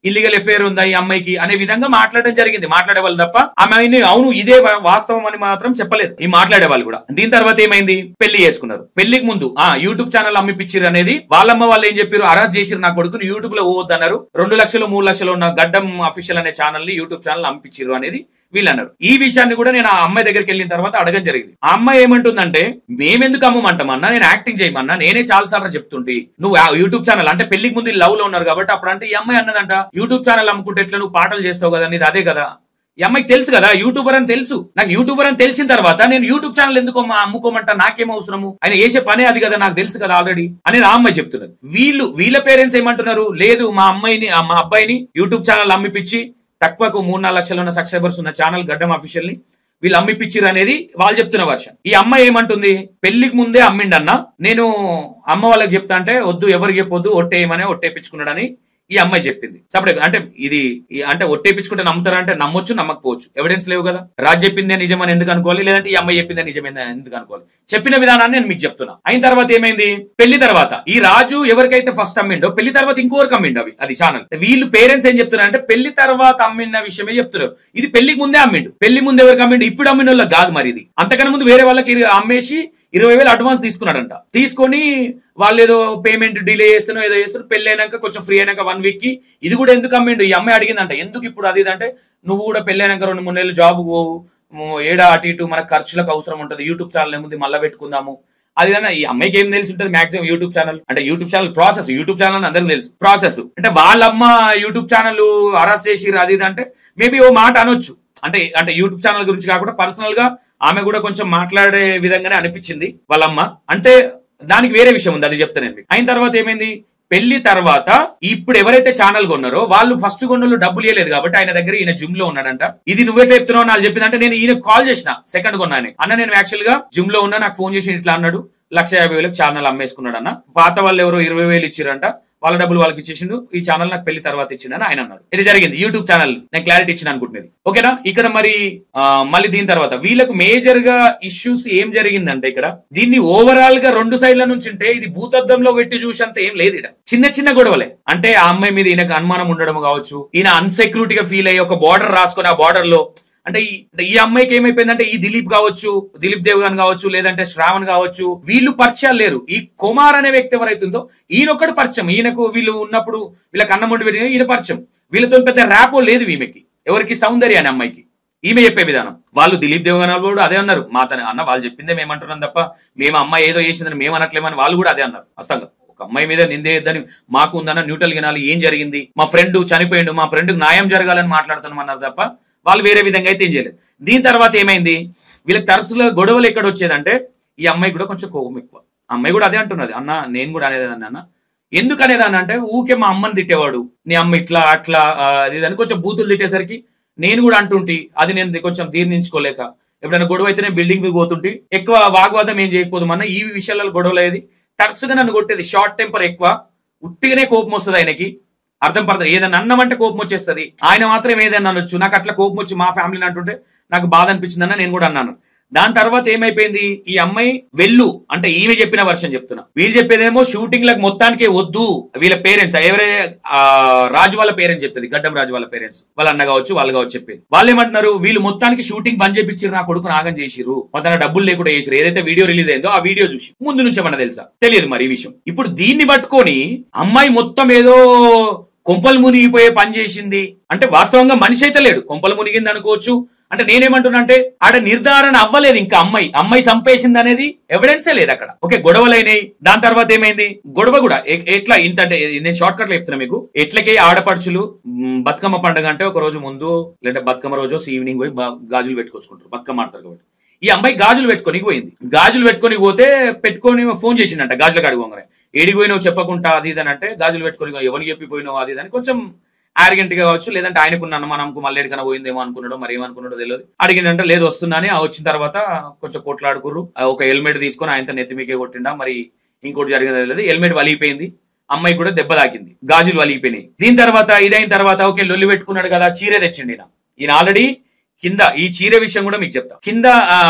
Speaker 1: ఇల్లీగల్ ఎఫైర్ ఉందా ఈ అమ్మాయికి అనే విధంగా మాట్లాడడం జరిగింది. మాట్లాడేవాళ్ళు తప్ప అమ్మాయిని అవును ఇదే వాస్తవం అని మాత్రం చెప్పలేదు ఈ మాట్లాడే వాళ్ళు కూడా. దీని తర్వాత ఏమైంది, పెళ్లి చేసుకున్నారు. పెళ్లికి ముందు యూట్యూబ్ ఛానల్ అమ్మిపిచ్చిరు అనేది వాళ్ళమ్మ వాళ్ళు ఏం చెప్పారు, అరెస్ట్ చేసిరు నా కొడుకుని, యూట్యూబ్ లో పోవద్దన్నారు, 2 లక్షలు 3 లక్షలు ఉన్న గడ్డం అఫీషియల్ అనే ఛానల్ ని యూట్యూబ్ ఛానల్ అమ్మిపిచ్చిరు అనేది వీళ్ళు అన్నారు. ఈ విషయాన్ని కూడా నేను ఆ అమ్మాయి దగ్గరికి వెళ్ళిన తర్వాత అడగడం జరిగింది. ఆ అమ్మాయి ఏమంటుందంటే మేమెందుకు అమ్మమంటామన్నా, నేను యాక్టింగ్ చేయమన్నా, నేనే చాలా సార్లు చెప్తుంటే నువ్వు యూట్యూబ్ ఛానల్ అంటే పెళ్లికి ముందు లవ్ లో ఉన్నారు కాబట్టి అప్పుడు అంటే ఈ అమ్మాయి అన్నదంట యూట్యూబ్ ఛానల్ అమ్ముకుంటే ఎట్లా నువ్వు పాటలు చేస్తావు కదా, నీది అదే కదా. ఈ అమ్మాయికి తెలుసు కదా యూట్యూబర్ అని తెలుసు. నాకు యూట్యూబర్ అని తెలిసిన తర్వాత నేను యూట్యూబ్ ఛానల్ ఎందుకు అమ్ముకోమంటా, నాకేం అవసరము, ఆయన చేసే పనే అది కదా, నాకు తెలుసు కదా ఆల్రెడీ అనేది ఆ అమ్మాయి చెప్తున్నారు. వీళ్ళ పేరెంట్స్ ఏమంటున్నారు, లేదు మా అబ్బాయిని యూట్యూబ్ ఛానల్ అమ్మిపిచ్చి తక్కువకు 3-4 లక్షలు ఉన్న సబ్స్క్రైబర్స్ ఉన్న ఛానల్ గడ్డం అఫీషియల్ ని వీళ్ళు అమ్మిపిచ్చిరు అనేది వాళ్ళు చెప్తున్న వర్షన్. ఈ అమ్మాయి ఏమంటుంది, పెళ్లికి ముందే అమ్మిండన్నా, నేను అమ్మ వాళ్ళకి చెప్తా అంటే వద్దు ఎవరికి చెప్పొద్దు, ఒట్టేయమనే ఒట్టేపించుకున్నాడని ఈ అమ్మాయి చెప్పింది. సపరేట్ అంటే ఇది అంటే ఒట్టేపించుకుంటే నమ్ముతారా అంటే నమ్మొచ్చు నమ్మకపోవచ్చు, ఎవిడెన్స్ లేవు కదా. రాజు చెప్పిందే నిజమని ఎందుకు అనుకోవాలి, లేదంటే ఈ అమ్మాయి చెప్పిందే నిజమేందని ఎందుకు అనుకోవాలి. చెప్పిన విధానాన్ని నేను మీకు చెప్తున్నా. అయిన తర్వాత ఏమైంది, పెళ్లి తర్వాత ఈ రాజు ఎవరికైతే ఫస్ట్ అమ్మిండో పెళ్లి తర్వాత ఇంకోరికి అమ్మిండు అది ఛానల్. వీళ్ళు పేరెంట్స్ ఏం చెప్తున్నారు అంటే పెళ్లి తర్వాత అమ్మిన విషయమే చెప్తున్నారు. ఇది పెళ్లికి ముందే అమ్మిండు, పెళ్లి ముందు ఎవరికి అమ్మిండు, ఇప్పుడు అమ్మిన వాళ్ళకి కాదు. మరి ఇది అంతకన్నా ముందు వేరే వాళ్ళకి అమ్మేసి 20,000 అడ్వాన్స్ తీసుకున్నాడంట. తీసుకొని వాళ్ళు ఏదో పేమెంట్ డిలే చేస్తానో ఏదో చేస్తారు, పెళ్లి అయినాక కొంచెం ఫ్రీ అయినాక 1 వీక్ కి ఇది కూడా ఎందుకు అమ్మిండు. ఈ అమ్మాయి అడిగిందంట ఎందుకు ఇప్పుడు అది అంటే, నువ్వు కూడా పెళ్లి అయినాక 2-3 నెలలు జాబ్ పోవు, ఏడా అటు ఇటు మనకు ఖర్చులకు అవసరం ఉంటుంది, యూట్యూబ్ ఛానల్ ఏముంది మళ్ళీ పెట్టుకుందాము అది. ఈ అమ్మాయికి ఏం తెలిసి ఉంటుంది మాక్సిమం యూట్యూబ్ ఛానల్ అంటే YouTube channel process, YouTube channel అందరికి తెలుసు ప్రాసెస్. అంటే వాళ్ళమ్మ యూట్యూబ్ ఛానల్ అరెస్ట్ చేసిరు అది ఇది అంటే మేబీ ఓ మాట అనొచ్చు, అంటే యూట్యూబ్ ఛానల్ గురించి కాకుండా పర్సనల్ గా ఆమె కూడా కొంచెం మాట్లాడే విధంగానే అనిపించింది వాళ్ళమ్మ. అంటే దానికి వేరే విషయం ఉంది, అది చెప్తాను. అయిన తర్వాత ఏమైంది, పెళ్లి తర్వాత ఇప్పుడు ఎవరైతే ఛానల్ కొన్నారో వాళ్ళు ఫస్ట్ కొన్న డబ్బులు ఇవ్వలేదు కాబట్టి ఆయన దగ్గర ఈయన జిమ్ లో ఉన్నాడంట. ఇది నువ్వే చెప్తున్నావు నాకు చెప్పిందంటే నేను ఈయన కాల్ చేసిన సెకండ్ కొన్నాను అన్న, నేను యాక్చువల్ గా జిమ్ లో ఉన్నా, నాకు ఫోన్ చేసి ఇట్లా అన్నాడు 150,000 ఛానల్ అమ్మేసుకున్నాడు అన్న, పాత వాళ్ళు ఎవరో 20,000 ఇచ్చిరంట, వాళ్ళ డబ్బులు వాళ్ళకి ఇచ్చేసిండు, ఈ ఛానల్ నాకు పెళ్లి తర్వాత ఇచ్చిండని ఆయన అన్నాడు. ఇది జరిగింది యూట్యూబ్ ఛానల్, నేను క్లారిటీ ఇచ్చిన అనుకుంటున్నది. ఓకేనా? ఇక్కడ మరి మళ్ళీ దీని తర్వాత వీళ్ళకు మేజర్ గా ఇష్యూస్ ఏం జరిగిందంటే, ఇక్కడ దీన్ని ఓవరాల్ గా 2 సైడ్ల నుంచి ఉంటే ఇది భూతద్దంలో పెట్టి చూసంత ఏం లేదు. ఇక్కడ చిన్న చిన్న గొడవలే. అంటే ఆ అమ్మాయి మీద ఈయనకు అనుమానం ఉండడం కావచ్చు, ఈయన అన్సెక్యూరిటీగా ఫీల్ అయ్యి ఒక బార్డర్ రాసుకొని ఆ బార్డర్ లో అంటే ఈ అమ్మాయికి ఏమైపోయిందంటే, ఈ దిలీప్ కావచ్చు, దిలీప్ దేవగన్ కావచ్చు, లేదంటే శ్రావణ్ కావచ్చు, వీళ్ళు పరిచయాలు లేరు. ఈ కుమార్ అనే వ్యక్తి ఎవరైతుందో ఈయనొక్కడు పరిచయం. ఈయనకు వీళ్ళు ఉన్నప్పుడు వీళ్ళకి అన్నం వండి పెట్టిన ఈయన పరిచయం. వీళ్ళతో పెద్ద ర్యాపో లేదు ఈమెకి, ఎవరికి సౌందర్య అనే అమ్మాయికి. ఈమె చెప్పే విధానం, వాళ్ళు దిలీప్ దేవగన్ కూడా అదే అన్నారు. మాతనే అన్న వాళ్ళు చెప్పిందే మేమంటున్నాం తప్ప మేము అమ్మాయి ఏదో చేసిందని మేము అనట్లేమని వాళ్ళు కూడా అదే అన్నారు. వాస్తవంగా ఒక అమ్మాయి మీద నిందేద్దని మాకు ఉందన్న న్యూట్రల్ గినాలి, ఏం జరిగింది, మా ఫ్రెండ్ చనిపోయిండు, మా ఫ్రెండ్కి న్యాయం జరగాలని మాట్లాడుతున్నాం అన్నారు తప్ప వాళ్ళు వేరే విధంగా అయితే ఏం చేయలేదు. దీని తర్వాత ఏమైంది, వీళ్ళకి తరచుగా గొడవలు ఎక్కడ వచ్చేదంటే, ఈ అమ్మాయి కూడా కొంచెం కోపం ఎక్కువ. అమ్మాయి కూడా అదే అంటున్నది, అన్న నేను కూడా అనేదాన్ని అన్న. ఎందుకు అనేదాన్ని అంటే, ఊకే మా అమ్మని తిట్టేవాడు, నీ అమ్మ ఇట్లా అట్లా అది అని కొంచెం బూతులు తిట్టేసరికి నేను కూడా అంటుంటి, అది నేను కొంచెం దీర్నించుకోలేక ఎప్పుడైనా గొడవ అయితే నేను బిల్డింగ్ మీద పోతుంటే ఎక్కువ వాగ్వాదం ఏం చేయకపోదు అన్న. ఈ విషయాలలో గొడవలు అయ్యేది, తరచుగా నన్ను కొట్టేది, షార్ట్ టెంపర్ ఎక్కువ, ఉట్టిగానే కోపం వస్తుంది ఆయనకి. అర్థం పడతారు, ఏదైనా అన్నమంటే కోపం వచ్చేస్తుంది. ఆయన మాత్రం ఏదైనా అనొచ్చు, నాకు అట్లా కోపం వచ్చి మా ఫ్యామిలీని అంటుంటే నాకు బాధ అనిపించిందన్న నేను కూడా అన్నాను. దాని తర్వాత ఏమైపోయింది, ఈ అమ్మాయి వెళ్ళు అంటే ఈమె చెప్పిన వర్షన్ చెప్తున్నా, వీళ్ళు చెప్పేదేమో షూటింగ్ లకు మొత్తానికే వద్దు. వీళ్ళ పేరెంట్స్ ఎవరైతే రాజు వాళ్ళ పేరెంట్స్ చెప్పేది, గడ్డం రాజు వాళ్ళ పేరెంట్స్, వాళ్ళ అన్న కావచ్చు వాళ్ళు కావచ్చు చెప్పేది. వాళ్ళు ఏమంటున్నారు, వీళ్ళు మొత్తానికి షూటింగ్ బంద్ చేపించారు, నా కొడుకు నాగం చేసిరు, మొత్తం డబ్బులు లేకుండా చేసిరు. ఏదైతే వీడియో రిలీజ్ అయిందో ఆ వీడియో చూసి ముందు నుంచి ఏమన్నా తెలుసా, తెలియదు మరి ఈ విషయం. ఇప్పుడు దీన్ని పట్టుకొని అమ్మాయి మొత్తం ఏదో కొంపలు మునిగిపోయే పని చేసింది అంటే, వాస్తవంగా మనిషి అయితే లేడు, కొంపలు మునిగింది అనుకోవచ్చు. అంటే నేనేమంటున్నా అంటే, ఆడ నిర్ధారణ అవ్వలేదు ఇంకా. అమ్మాయి చంపేసింది అనేది ఎవిడెన్సే లేదు అక్కడ. ఓకే, గొడవలైనాయి. దాని తర్వాత ఏమైంది, గొడవ కూడా ఎట్లా ఇంత అంటే నేను షార్ట్ కట్ లో చెప్తున్నా మీకు. ఎట్లకి ఆడపడుచులు బతుకమ్మ పండుగ అంటే ఒక రోజు ముందు లేదంటే బతుకమ్మ రోజు ఈవినింగ్ పోయి గాజులు పెట్టుకొచ్చుకుంటారు, బతుకమ్మ ఆడతారు కాబట్టి. ఈ అమ్మాయి గాజులు పెట్టుకొని పోయింది. గాజులు పెట్టుకొని పోతే ఫోన్ చేసిందంట గాజుల కాడికి పోగానే, ఏడికి పోయినావు చెప్పకుండా అది ఇది అని అంటే, గాజులు పెట్టుకొని ఎవరికి చెప్పిపోయినావు అది ఇది అని కొంచెం ఆర్గెంట్ గా కావచ్చు, లేదంటే ఆయనకున్న అనుమానంకు మళ్ళీ ఎడికన్నా పోయిందేమో అనుకున్నాడో మరి ఏమనుకున్నాడో తెలియదు. అడిగిందంటే లేదు వస్తుందని. వచ్చిన తర్వాత కొంచెం కొట్లాడుకుర్రు. ఒక హెల్మెట్ తీసుకొని ఆయనతో నెత్తిమీకే కొట్టిండా, మరి ఇంకోటి జరిగిందో తెలియదు. హెల్మెట్ వలిగిపోయింది, అమ్మాయి కూడా దెబ్బ తాకింది, గాజులు వలిగిపోయినాయి. దీని తర్వాత ఇదైన తర్వాత ఓకే లొల్లి పెట్టుకున్నాడు కదా, చీర తెచ్చిండి ఈయన ఆల్రెడీ. కింద ఈ చీర విషయం కూడా మీకు చెప్తా. కింద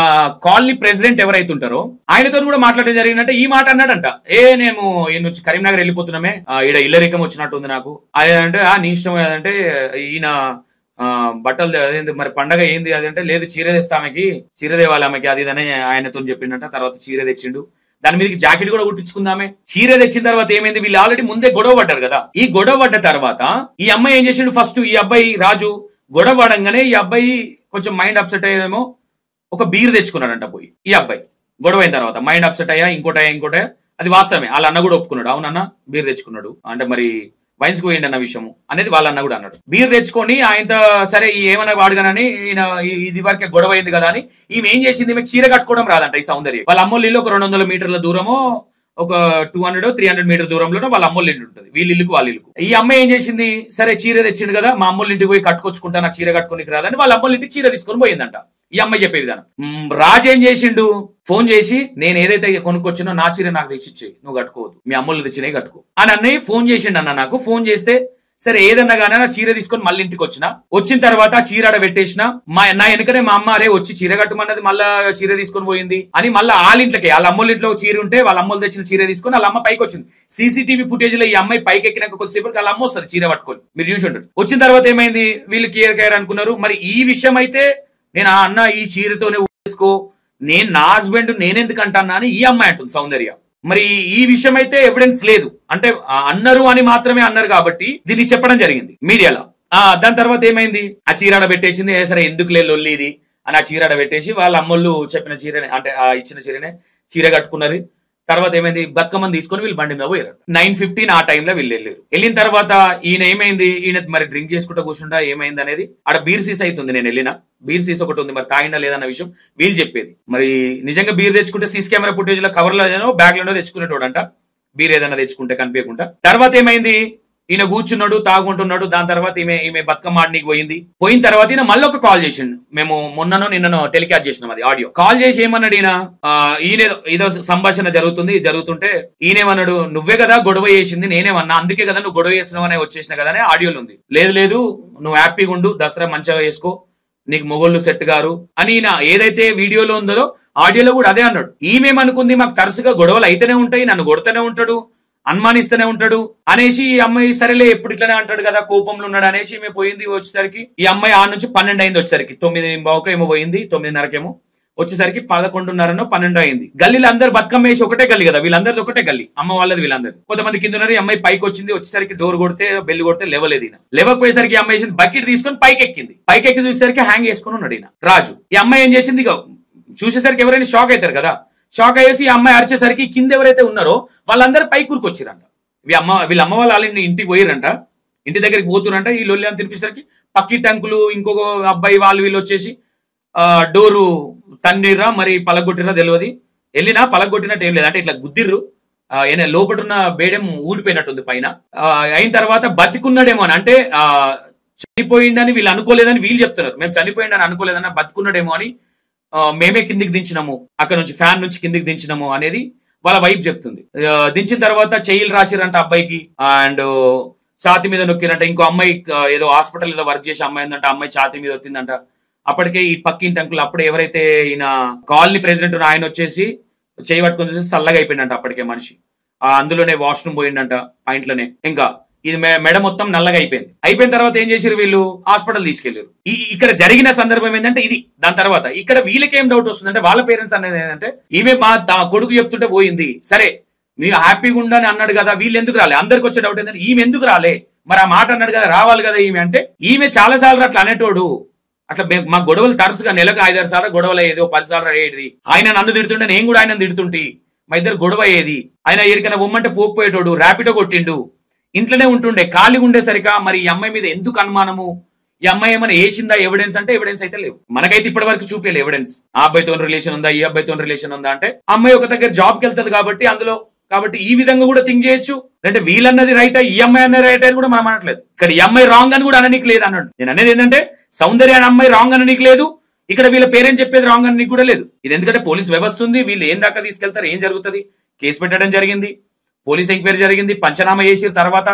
Speaker 1: కాలనీ ప్రెసిడెంట్ ఎవరైతే ఉంటారో ఆయనతో కూడా మాట్లాడడం జరిగిందంటే ఈ మాట అన్నాడంట, నేను ఈయన నుంచి కరీంనగర్ వెళ్ళిపోతున్నామే, ఈడ ఇల్లరికం వచ్చినట్టు ఉంది నాకు అదేంటే, నీ ఇష్టం అదంటే, ఈయన బట్టలు అదేంటి మరి పండగ ఏంది అదంటే, లేదు చీర తెస్తామెకి, చీర దేవాలి ఆమెకి అది ఇదని ఆయనతో చెప్పిండంట. తర్వాత చీర తెచ్చిండు, దాని మీదకి జాకెట్ కూడా కుట్టించుకుందామే. చీర తెచ్చిన తర్వాత ఏమైంది, వీళ్ళు ఆల్రెడీ ముందే గొడవ పడ్డారు కదా. ఈ గొడవ పడ్డ తర్వాత ఈ అమ్మాయి ఏం చేసిండు, ఫస్ట్ ఈ అబ్బాయి రాజు గొడవ పడంగానే ఈ అబ్బాయి కొంచెం మైండ్ అప్సెట్ అయ్యేమో ఒక బీర్ తెచ్చుకున్నాడంట పోయి. ఈ అబ్బాయి గొడవ అయిన తర్వాత మైండ్ అప్సెట్ అయ్యా ఇంకోటయా అది వాస్తవమే. వాళ్ళ అన్న కూడా ఒప్పుకున్నాడు, అవునన్న బీర్ తెచ్చుకున్నాడు అంటే మరి వైన్స్ కు పోయిండి అన్న విషయం అనేది వాళ్ళ అన్న కూడా అన్నాడు. బీర్ తెచ్చుకొని ఆయన సరే ఏమన్నా వాడుగానని ఈయన ఇది వరకే గొడవ అయింది కదా అని ఈమె ఏం చేసింది, ఈమె చీర కట్టుకోవడం రాదంట. ఈ సౌందర్య వాళ్ళ అమ్మోళ్ళ ఇల్లు ఒక 200 మీటర్ల దూరమో ఒక 200-300 మీటర్ దూరంలోనే వాళ్ళ అమ్మోళ్ళ ఇల్లు ఉంటుంది, వీళ్ళ ఇల్లుకు వాళ్ళ ఇల్లుకు. ఈ అమ్మాయి ఏం చేసింది, సరే చీర తెచ్చిండు కదా మా అమ్మోళ్ళ ఇంటికి పోయి కట్టుకొచ్చుకుంటా, నాకు చీర కట్టుకోనికి రాదని వాళ్ళ అమ్మోళ్ళ ఇంటికి చీర తీసుకొని పోయిందంట. ఈ అమ్మాయి చెప్పే విధానం. రాజు ఏం చేసిండు, ఫోన్ చేసి నేను ఏదైతే కొనుక్కొచ్చినో నా చీర నాకు తెచ్చిచ్చేయి, నువ్వు కట్టుకోవద్దు, మీ అమ్మోళ్ళు తెచ్చినవి కట్టుకో అని అన్నయ్య ఫోన్ చేసిండు అన్న. నాకు ఫోన్ చేస్తే సరే ఏదన్నా కానీ నా చీర తీసుకొని మళ్ళీ ఇంటికి వచ్చిన తర్వాత చీర ఆడ పెట్టేసిన, నా వెనుకనే మా అమ్మ అరే వచ్చి చీర కట్టమన్నది, మళ్ళా చీర తీసుకొని పోయింది అని మళ్ళీ వాళ్ళ ఇంట్లోకి, వాళ్ళ అమ్మోళ్ళ ఇంట్లో చీర ఉంటే వాళ్ళ అమ్మోళ్ళు తెచ్చిన చీర తీసుకొని వాళ్ళ అమ్మ పైకి వచ్చింది. సీసీటీవీ ఫుటేజ్ లో ఈ అమ్మాయి పైకి ఎక్కినాక కొద్దిసేపు వాళ్ళ అమ్మ వస్తుంది చీర పట్టుకొని, మీరు చూసి ఉంటారు. వచ్చిన తర్వాత ఏమైంది, వీళ్ళు కేర్ అనుకున్నారు. మరి ఈ విషయం అయితే నేను అన్న ఈ చీరతోనే వేసుకో, నేను నా హస్బెండ్ నేనెందుకు అంటానా అని ఈ అమ్మాయి అంటుంది సౌందర్య. మరి ఈ విషయం అయితే ఎవిడెన్స్ లేదు, అంటే అన్నారు అని మాత్రమే అన్నారు కాబట్టి దీన్ని చెప్పడం జరిగింది మీడియాలో. దాని తర్వాత ఏమైంది, ఆ చీరాడ పెట్టేసింది. సరే ఎందుకు లొల్లి ఇది అని ఆ చీరాడ పెట్టేసి వాళ్ళ అమ్మోళ్ళు చెప్పిన చీరనే అంటే ఆ ఇచ్చిన చీరనే చీర కట్టుకున్నారు. తర్వాత ఏమైంది, బతుకమ్మని తీసుకొని వీళ్ళు బండి మీద పోయారు. 9:15 ఆ టైంలో వీళ్ళు వెళ్ళిన తర్వాత ఈయన ఏమైంది, ఈయన మరి డ్రింక్ చేసుకుంటా కూర్చుంటా ఏమైంది అనేది ఆడ బీర్ సీస్ అవుతుంది. నేను వెళ్ళిన బీర్ సీస్ ఒకటి ఉంది, మరి తాగినా లేదన్న విషయం వీళ్ళు చెప్పేది. మరి నిజంగా బీర్ తెచ్చుకుంటే సీసీ కెమెరా ఫుటేజ్ లో కవర్ లోనో బ్యాగ్ లోనో తెచ్చుకునేటోడంట బీర్ ఏదైనా తెచ్చుకుంటే కనిపించకుండా. తర్వాత ఏమైంది, ఈయన కూర్చున్నాడు, తాగుంటున్నాడు. దాని తర్వాత ఈమె బతుకమ్మ ఆడనీకి పోయిన తర్వాత ఈయన మళ్ళీ ఒక కాల్ చేసిండు. మేము మొన్ననో నిన్ననో టెలికాస్ట్ చేసినాం అది ఆడియో. కాల్ చేసి ఏమన్నాడు ఈయన ఏదో సంభాషణ జరుగుతుంటే ఈయనేమన్నాడు, నువ్వే కదా గొడవ చేసింది, నేనేమన్నా అందుకే కదా నువ్వు గొడవ చేస్తున్నావు అనే వచ్చేసిన కదా అని ఆడియోలో ఉంది. లేదు నువ్వు హ్యాపీగా ఉండు, దసరా మంచిగా వేసుకో, నీకు మొగోళ్ళు సెట్ గారు అని ఈయన ఏదైతే వీడియోలో ఉందో ఆడియోలో కూడా అదే అన్నాడు. ఈమెమనుకుంది, మాకు తరచుగా గొడవలు అయితేనే ఉంటాయి, నన్ను కొడుతూనే ఉంటాడు, అనుమానిస్తూనే ఉంటాడు అనేసి ఈ అమ్మాయి సరేలే ఎప్పుడు ఇట్లానే అంటాడు కదా, కోపంలో ఉన్నాడు అనేసి ఈమె పోయింది. వచ్చేసరికి ఈ అమ్మాయి ఆ నుంచి 12 అయింది. వచ్చేసరికి 9:15 ఏమో పోయింది, 9:30కేమో వచ్చేసరికి 11:30 12 అయింది. గల్లీలో అందరు బతుకమ్మ వేసి ఒకటే గల్లీ కదా, వీళ్ళందరిది ఒకటే గల్లీ, అమ్మ వాళ్ళది వీళ్ళందరూ. కొంతమంది కింద ఉన్నారు. ఈ అమ్మాయి పైకి వచ్చింది. వచ్చేసరికి డోర్ కొడితే బెల్ కొడితే లేవలేదు. లేవకపోయేసరికి ఈ అమ్మాయి చేసింది, బకెట్ తీసుకొని పైకి ఎక్కి చూసేసరికి హ్యాంగ్ చేసుకుని ఉన్నాడు ఈయన రాజు. ఈ అమ్మాయి ఏం చేసింది, చూసేసరికి ఎవరైనా షాక్ అవుతారు కదా, షాక్ అయ్యేసి ఈ అమ్మాయి అరిచేసరికి కింద ఎవరైతే ఉన్నారో వాళ్ళందరూ పైకి కూరుకొచ్చిరంట. వీళ్ళ అమ్మ వాళ్ళ ఇంటికి పోయిరంట, ఇంటి దగ్గరికి పోతురంట. ఈ లొల్లి అని తినిపించేసరికి పక్కి టంకులు ఇంకొక అబ్బాయి వీళ్ళు వచ్చేసి డోరు తన్నిర్రా మరి పలగొట్టిరా తెలియదు. వెళ్ళినా పలగొట్టినట్టు ఏం లేదు, అంటే ఇట్లా గుద్దిర్రు. లోపల ఉన్న బేడెం ఊడిపోయినట్టుంది పైన. అయిన తర్వాత బతికున్నాడేమో అని, అంటే చనిపోయిండని వీళ్ళు అనుకోలేదని వీళ్ళు చెప్తున్నారు. మేము చనిపోయిండని అనుకోలేదన్నా బతుకున్నాడేమో అని మేమే కిందికి దించినాము, అక్కడ నుంచి ఫ్యాన్ నుంచి కిందికి దించినాము అనేది వాళ్ళ వైఫ్ చెప్తుంది. దించిన తర్వాత చెయ్యిలు రాసిరంట అబ్బాయికి, అండ్ ఛాతి మీద నొక్కిరంట. ఇంకో అమ్మాయి ఏదో హాస్పిటల్ ఏదో వర్క్ చేసే అమ్మాయి ఉందంట, అమ్మాయి ఛాతి మీద వచ్చిందంట. అప్పటికే ఈ పక్కింటి అంకులు అప్పుడే ఎవరైతే ఈయన కాలనీ ప్రెసిడెంట్ ఆయన వచ్చేసి చేయి పట్టుకొని చూసి చల్లగా అయిపోయిందంట అప్పటికే మనిషి. అందులోనే వాష్రూమ్ పోయిందంట ఆ ఇంట్లోనే. ఇంకా ఇది మెడ మొత్తం నల్లగా అయిపోయిన తర్వాత ఏం చేశారు వీళ్ళు, హాస్పిటల్ తీసుకెళ్లారు. ఇక్కడ జరిగిన సందర్భం ఏంటంటే ఇది. దాని తర్వాత ఇక్కడ వీళ్ళకి ఏం డౌట్ వస్తుందంటే, వాళ్ళ పేరెంట్స్ అనేది ఏంటంటే, ఈమె మా కొడుకు చెప్తుంటే పోయింది, సరే మీరు హ్యాపీగా ఉండని అన్నాడు కదా, వీళ్ళు ఎందుకు రాలే? అందరికి వచ్చే డౌట్ ఏంటంటే ఈమె ఎందుకు రాలే, మరి ఆ మాట అన్నాడు కదా రావాలి కదా ఈమె అంటే. ఈమె చాలా సార్లు అట్లా అనేటోడు, అట్లా మా గొడవలు తరచుగా నెలకు 5-6 సార్లు గొడవలు అయ్యేది, 10 సార్లు అయ్యేది. ఆయన నన్ను తిడుతుంటే నేను కూడా ఆయన తిడుతుంటే మా ఇద్దరు గొడవ అయ్యేది. ఆయన ఎరికైనా ఉమ్మంటే పోకపోయేటోడు, ర్యాపిడో కొట్టిండు, ఇంట్లోనే ఉంటుండే, ఖాళీగా ఉండేసరిక మరి ఈ అమ్మాయి మీద ఎందుకు అనుమానము, ఈ అమ్మాయి ఏమైనా వేసిందా ఎవిడెన్స్ అంటే ఎవిడెన్స్ అయితే లేవు. మనకైతే ఇప్పటి వరకు చూపించలేదు ఎవిడెన్స్. ఆ అబ్బాయితో రిలేషన్ ఉందా, ఈ అబ్బాయితో రిలేషన్ ఉందా అంటే, అమ్మాయి ఒక దగ్గర జాబ్కి వెళ్తుంది కాబట్టి ఈ విధంగా కూడా థింక్ చేయొచ్చు. అంటే వీళ్ళన్నది రైట్, ఈ అమ్మాయి అన్నది రైట్ అని కూడా మనం అనట్లేదు. ఇక్కడ ఈ అమ్మాయి రాంగ్ అని కూడా అననీకి లేదు అన్నాడు. నేను అనేది ఏంటంటే సౌందర్య అనే అమ్మాయి రాంగ్ అననీకి లేదు, ఇక్కడ వీళ్ళ పేరెంట్స్ చెప్పేది రాంగ్ అని కూడా లేదు. ఇది ఎందుకంటే పోలీస్ వ్యవస్థ ఉంది, వీళ్ళు ఏం దాకా తీసుకెళ్తారు, ఏం జరుగుతుంది, కేసు పెట్టడం జరిగింది, పోలీస్ ఎంక్వైరీ జరిగింది, పంచనామా చేసిన తర్వాత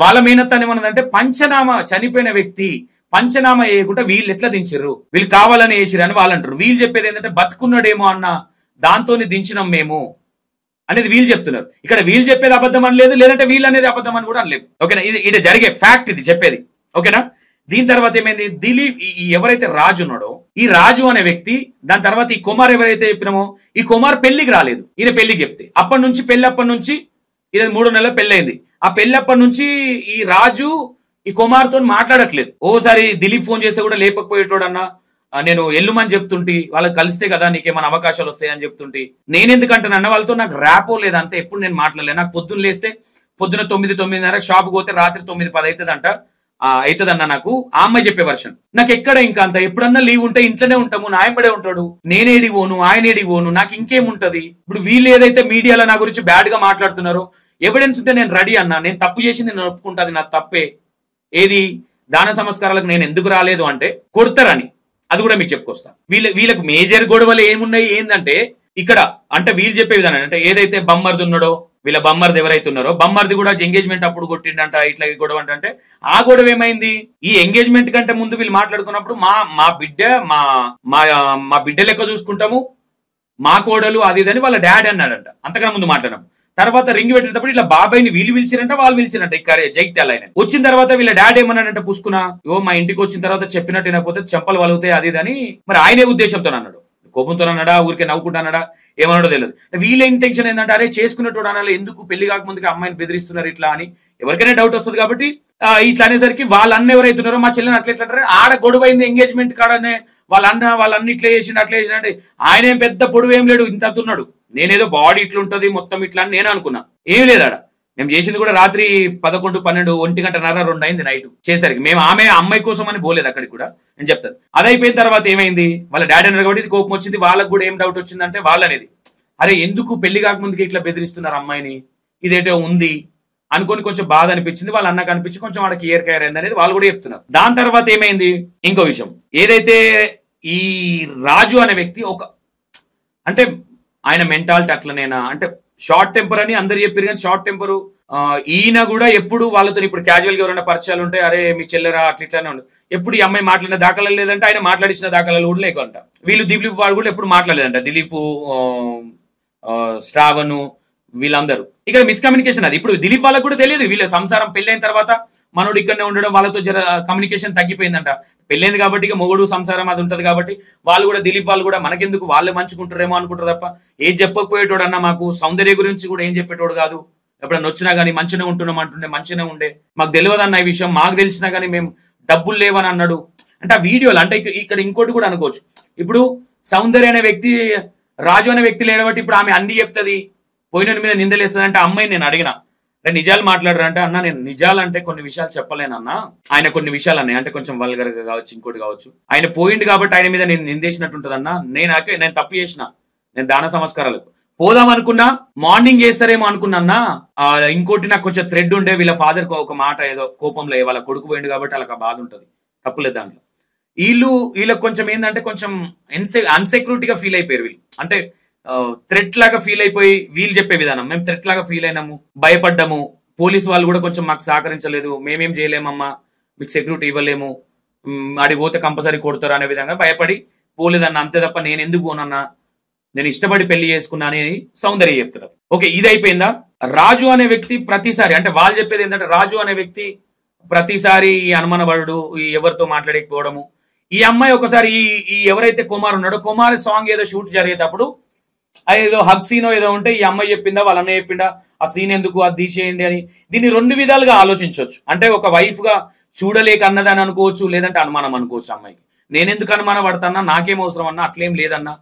Speaker 1: వాళ్ళ మేనత్తాన్ని ఏమన్నదంటే, పంచనామా చనిపోయిన వ్యక్తి పంచనామా చేయకుండా వీళ్ళు ఎట్లా దించారు, వీళ్ళు కావాలని వేసిరు అని వాళ్ళు అంటారు. వీళ్ళు చెప్పేది ఏంటంటే బతుకున్నాడేమో అన్న దాంతో దించినాం మేము అనేది వీళ్ళు చెప్తున్నారు. ఇక్కడ వీళ్ళు చెప్పేది అబద్ధం అని లేదు, లేదంటే వీళ్ళు అనేది అబద్ధం అని కూడా అనలేదు. ఓకేనా, ఇది జరిగే ఫ్యాక్ట్, ఇది చెప్పేది. ఓకేనా. దీని తర్వాత ఏమైంది, దిలీప్ ఎవరైతే రాజు ఉన్నాడో, ఈ రాజు అనే వ్యక్తి, దాని తర్వాత ఈ కుమార్ ఎవరైతే చెప్పినామో, ఈ కుమార్ పెళ్లికి రాలేదు. ఈయన పెళ్లికి చెప్తే అప్పటి నుంచి ఇది 3 నెలల పెళ్ళైంది. ఆ పెళ్ళప్పటి నుంచి ఈ రాజు ఈ కుమార్తో మాట్లాడట్లేదు. ఓసారి దిలీప్ ఫోన్ చేస్తే కూడా లేపకపోయేటోడన్నా, నేను ఎల్లుమని చెప్తుంటే, వాళ్ళకి కలిస్తే కదా నీకేమైనా అవకాశాలు వస్తాయని చెప్తుంటే, నేనెందుకంటానన్న వాళ్ళతో నాకు ర్యాపో లేదంటే ఎప్పుడు నేను మాట్లాడలేదు. నాకు పొద్దున్న లేస్తే పొద్దున 9-9:30 షాప్కి పోతే రాత్రి 9-10 అవుతుందన్న నాకు ఆ అమ్మాయి చెప్పే వర్షన్. నాకు ఎక్కడ ఇంకా అంత, ఎప్పుడన్నా లీవ్ ఉంటే ఇంట్లోనే ఉంటాము, నాయపడే ఉంటాడు, నేనేడికి పోను, ఆయన ఏడికి పోను, నాకు ఇంకేముంటది. ఇప్పుడు వీళ్ళు ఏదైతే మీడియాలో నా గురించి బ్యాడ్ గా మాట్లాడుతున్నారో, ఎవిడెన్స్ ఉంటే నేను రెడీ అన్నా, నేను తప్పు చేసింది నేను ఒప్పుకుంటాది, నా తప్పే. ఏది దాన సంస్కారాలకు నేను ఎందుకు రాలేదు అంటే కొడతారని, అది కూడా మీకు చెప్పుకొస్తా. వీళ్ళకి మేజర్ గొడవలు ఏమున్నాయి ఏంటంటే, ఇక్కడ అంటే వీళ్ళు చెప్పే విధానం అంటే, ఏదైతే బమ్మర్ది ఉన్నాడో, వీళ్ళ బమ్మర్ది ఎవరైతే ఉన్నారో, బమ్మర్ది కూడా ఎంగేజ్మెంట్ అప్పుడు కొట్టిండంట, ఇట్లా గొడవ అంటే, ఆ గొడవ ఏమైంది, ఈ ఎంగేజ్మెంట్ కంటే ముందు వీళ్ళు మాట్లాడుకున్నప్పుడు మా బిడ్డ లెక్క చూసుకుంటాము, మా కోడలు అది ఇదని వాళ్ళ డాడీ అన్నాడంట. అంతకన్నా ముందు మాట్లాడడం. తర్వాత రింగ్ పెట్టేటప్పుడు ఇట్లా బాబాయ్ని వీళ్ళు పిలిచిరంట, వాళ్ళు పిలిచిరంట. ఇక్కడ జైత్యాల ఆయన వచ్చిన తర్వాత వీళ్ళ డాడీ ఏమన్నాడంటే, పుసుకున్నా మా ఇంటికి వచ్చిన తర్వాత చెప్పినట్టు వినకపోతే చెంపలు వలుగుతాయి అది ఇదని. మరి ఆయనే ఉద్దేశంతో అన్నాడు, కోపంతో అన్నాడా, ఊరికే నవ్వుకుంటాడా, ఏమన్నాడో తెలియదు. వీళ్ళ ఇంటెన్షన్ ఏంటంటే, అరే చేసుకున్నట్టు అనాలి, ఎందుకు పెళ్లి కాకముందుకి అమ్మాయిని బెదిరిస్తున్నారు ఇట్లా అని ఎవరికైనా డౌట్ వస్తుంది. కాబట్టి ఇట్లా అనేసరికి వాళ్ళ అన్న ఎవరైతున్నారో, మా చెల్లెని అట్లా ఎట్లా అంటారు, ఆడ గొడవ అయింది ఎంగేజ్మెంట్ కాడనే, వాళ్ళన్ని ఇట్లా చేసిండు అట్లా చేసిన అంటే, ఆయన ఏం పెద్ద పొడువు ఏం లేడు, ఇంత ఉన్నాడు. నేనేదో బాడీ ఇట్లుంటది మొత్తం ఇట్లా అని నేను అనుకున్నా. ఏం లేదు ఆడ. మేము చేసింది కూడా రాత్రి 11, 12, 1:30, 2 అయింది నైట్ చేసరికి. మేము అమ్మాయి కోసం అని పోలేదు అక్కడికి కూడా, నేను చెప్తాను. అది అయిపోయిన తర్వాత ఏమైంది, వాళ్ళ డాడీ అన్నారు కాబట్టి ఇది కోపం వచ్చింది. వాళ్ళకు కూడా ఏం డౌట్ వచ్చిందంటే, వాళ్ళనేది అరే ఎందుకు పెళ్లి కాకముందుకి ఇట్లా బెదిరిస్తున్నారు అమ్మాయిని, ఇదేటో ఉంది అనుకొని కొంచెం బాధ అనిపించింది, వాళ్ళ అన్నకు అనిపించి కొంచెం వాడికి ఇయర్ కేర్ అయింది అనేది వాళ్ళు కూడా చెప్తున్నారు. దాని తర్వాత ఏమైంది ఇంకో విషయం, ఏదైతే ఈ రాజు అనే వ్యక్తి అంటే ఆయన మెంటాలిటీ అట్లనేనా అంటే షార్ట్ టెంపర్ అని అందరు చెప్పారు, కానీ షార్ట్ టెంపర్ ఈయన కూడా ఎప్పుడు వాళ్ళతో ఇప్పుడు క్యాజువల్ గా ఎవరైనా పరిచయాలు ఉంటే అరే మీ చెల్లెరా అట్లా ఇట్లానే ఉండదు, ఎప్పుడు ఈ అమ్మాయి మాట్లాడిన దాఖలాలు లేదంటే ఆయన మాట్లాడించిన దాఖలాలు కూడా లేకంట. వీళ్ళు దిలీప్ వాడు కూడా ఎప్పుడు మాట్లాడలేదంట, దిలీప్ శ్రావణు వీళ్ళందరూ. ఇక్కడ మిస్కమ్యూనికేషన్ అది. ఇప్పుడు దిలీప్ వాళ్ళకు కూడా తెలియదు, వీళ్ళ సంసారం పెళ్ళైన తర్వాత మనోడు ఇక్కడనే ఉండడం వాళ్ళతో జర కమ్యూనికేషన్ తగ్గిపోయిందంట. పెళ్ళైంది కాబట్టి ఇక మొగుడు సంసారం అది ఉంటది కాబట్టి వాళ్ళు కూడా దిలీప్ వాళ్ళు కూడా మనకెందుకు వాళ్ళే మంచుకుంటారేమో అనుకుంటారు తప్ప ఏం చెప్పకపోయేటోడు అన్న, మాకు సౌందర్య గురించి కూడా ఏం చెప్పేటోడు కాదు. ఎప్పుడన్నా వచ్చినా కానీ మంచిగా ఉంటున్నాం అంటుండే, మంచిగానే ఉండే, మాకు తెలియదు అన్న ఈ విషయం, మాకు తెలిసినా కానీ మేము డబ్బులు లేవని అన్నాడు. అంటే ఆ వీడియోలు అంటే ఇక్కడ ఇంకోటి కూడా అనుకోవచ్చు, ఇప్పుడు సౌందర్య అనే వ్యక్తి రాజు అనే వ్యక్తి లేడబట్టి ఇప్పుడు ఆమె అన్ని చెప్తుంది, పోయిన మీద నిందలేస్తుంది. అంటే అమ్మాయి నేను అడిగిన అంటే నిజాలు మాట్లాడరంటే, అన్న నేను నిజాలు అంటే కొన్ని విషయాలు చెప్పలేనన్నా, ఆయన కొన్ని విషయాలు అన్నాయి అంటే కొంచెం వల్గర్ గా కావచ్చు ఇంకోటి కావచ్చు, ఆయన పోయిండు కాబట్టి ఆయన మీద నేను నిందేసినట్టు ఉంటదన్నా. నేను తప్పు చేసిన, నేను దాన సంస్కారాలకు పోదాం అనుకున్నా, మార్నింగ్ చేస్తారేమో అనుకున్నా. ఇంకోటి నాకు కొంచెం థ్రెడ్ ఉండే, వీళ్ళ ఫాదర్ ఒక మాట ఏదో కోపంలో వాళ్ళ కొడుకు పోయిండు కాబట్టి వాళ్ళకి ఆ బాధ ఉంటది, తప్పులేదు దాంట్లో. వీళ్ళకి కొంచెం ఏంటంటే కొంచెం అన్సెక్యూరిటీగా ఫీల్ అయిపోయారు వీళ్ళు, అంటే థ్రెట్ లాగా ఫీల్ అయిపోయి వీళ్ళు చెప్పే విధానం, మేము థ్రెట్ లాగా ఫీల్ అయినాము, భయపడ్డాము, పోలీస్ వాళ్ళు కూడా కొంచెం మాకు సహకరించలేదు, మేమేం చేయలేమమ్మా, మీకు సెక్యూరిటీ ఇవ్వలేము, ఆడికి పోతే కంపల్సరీ కొడతారు అనే విధంగా భయపడి పోలేదన్న, అంతే తప్ప నేను ఎందుకు పోనన్నా, నేను ఇష్టపడి పెళ్లి చేసుకున్నా అని సౌందర్య చెప్తున్నారు. ఓకే, ఇది అయిపోయిందా. రాజు అనే వ్యక్తి ప్రతిసారి అంటే వాళ్ళు చెప్పేది ఏంటంటే, రాజు అనే వ్యక్తి ప్రతిసారి ఈ అనుమానపడు, ఈ ఎవరితో మాట్లాడకపోవడము. ఈ అమ్మాయి ఒకసారి ఈ ఎవరైతే కుమార్ ఉన్నాడో, కుమార్ సాంగ్ ఏదో షూట్ జరిగేటప్పుడు ఏదో హగ్ సీనో ఏదో ఉంటే ఈ అమ్మాయి చెప్పిందా వాళ్ళ అన్నయ్య చెప్పిందా ఆ సీన్ ఎందుకు అది తీసేయండి అని. దీన్ని రెండు విధాలుగా ఆలోచించవచ్చు. అంటే ఒక వైఫ్ గా చూడలేక అన్నదని అనుకోవచ్చు, లేదంటే అనుమానం అనుకోవచ్చు అమ్మాయికి. నేనెందుకు అనుమానం పడతానా, నాకేం అవసరం అన్నా, అట్లేం లేదన్నా,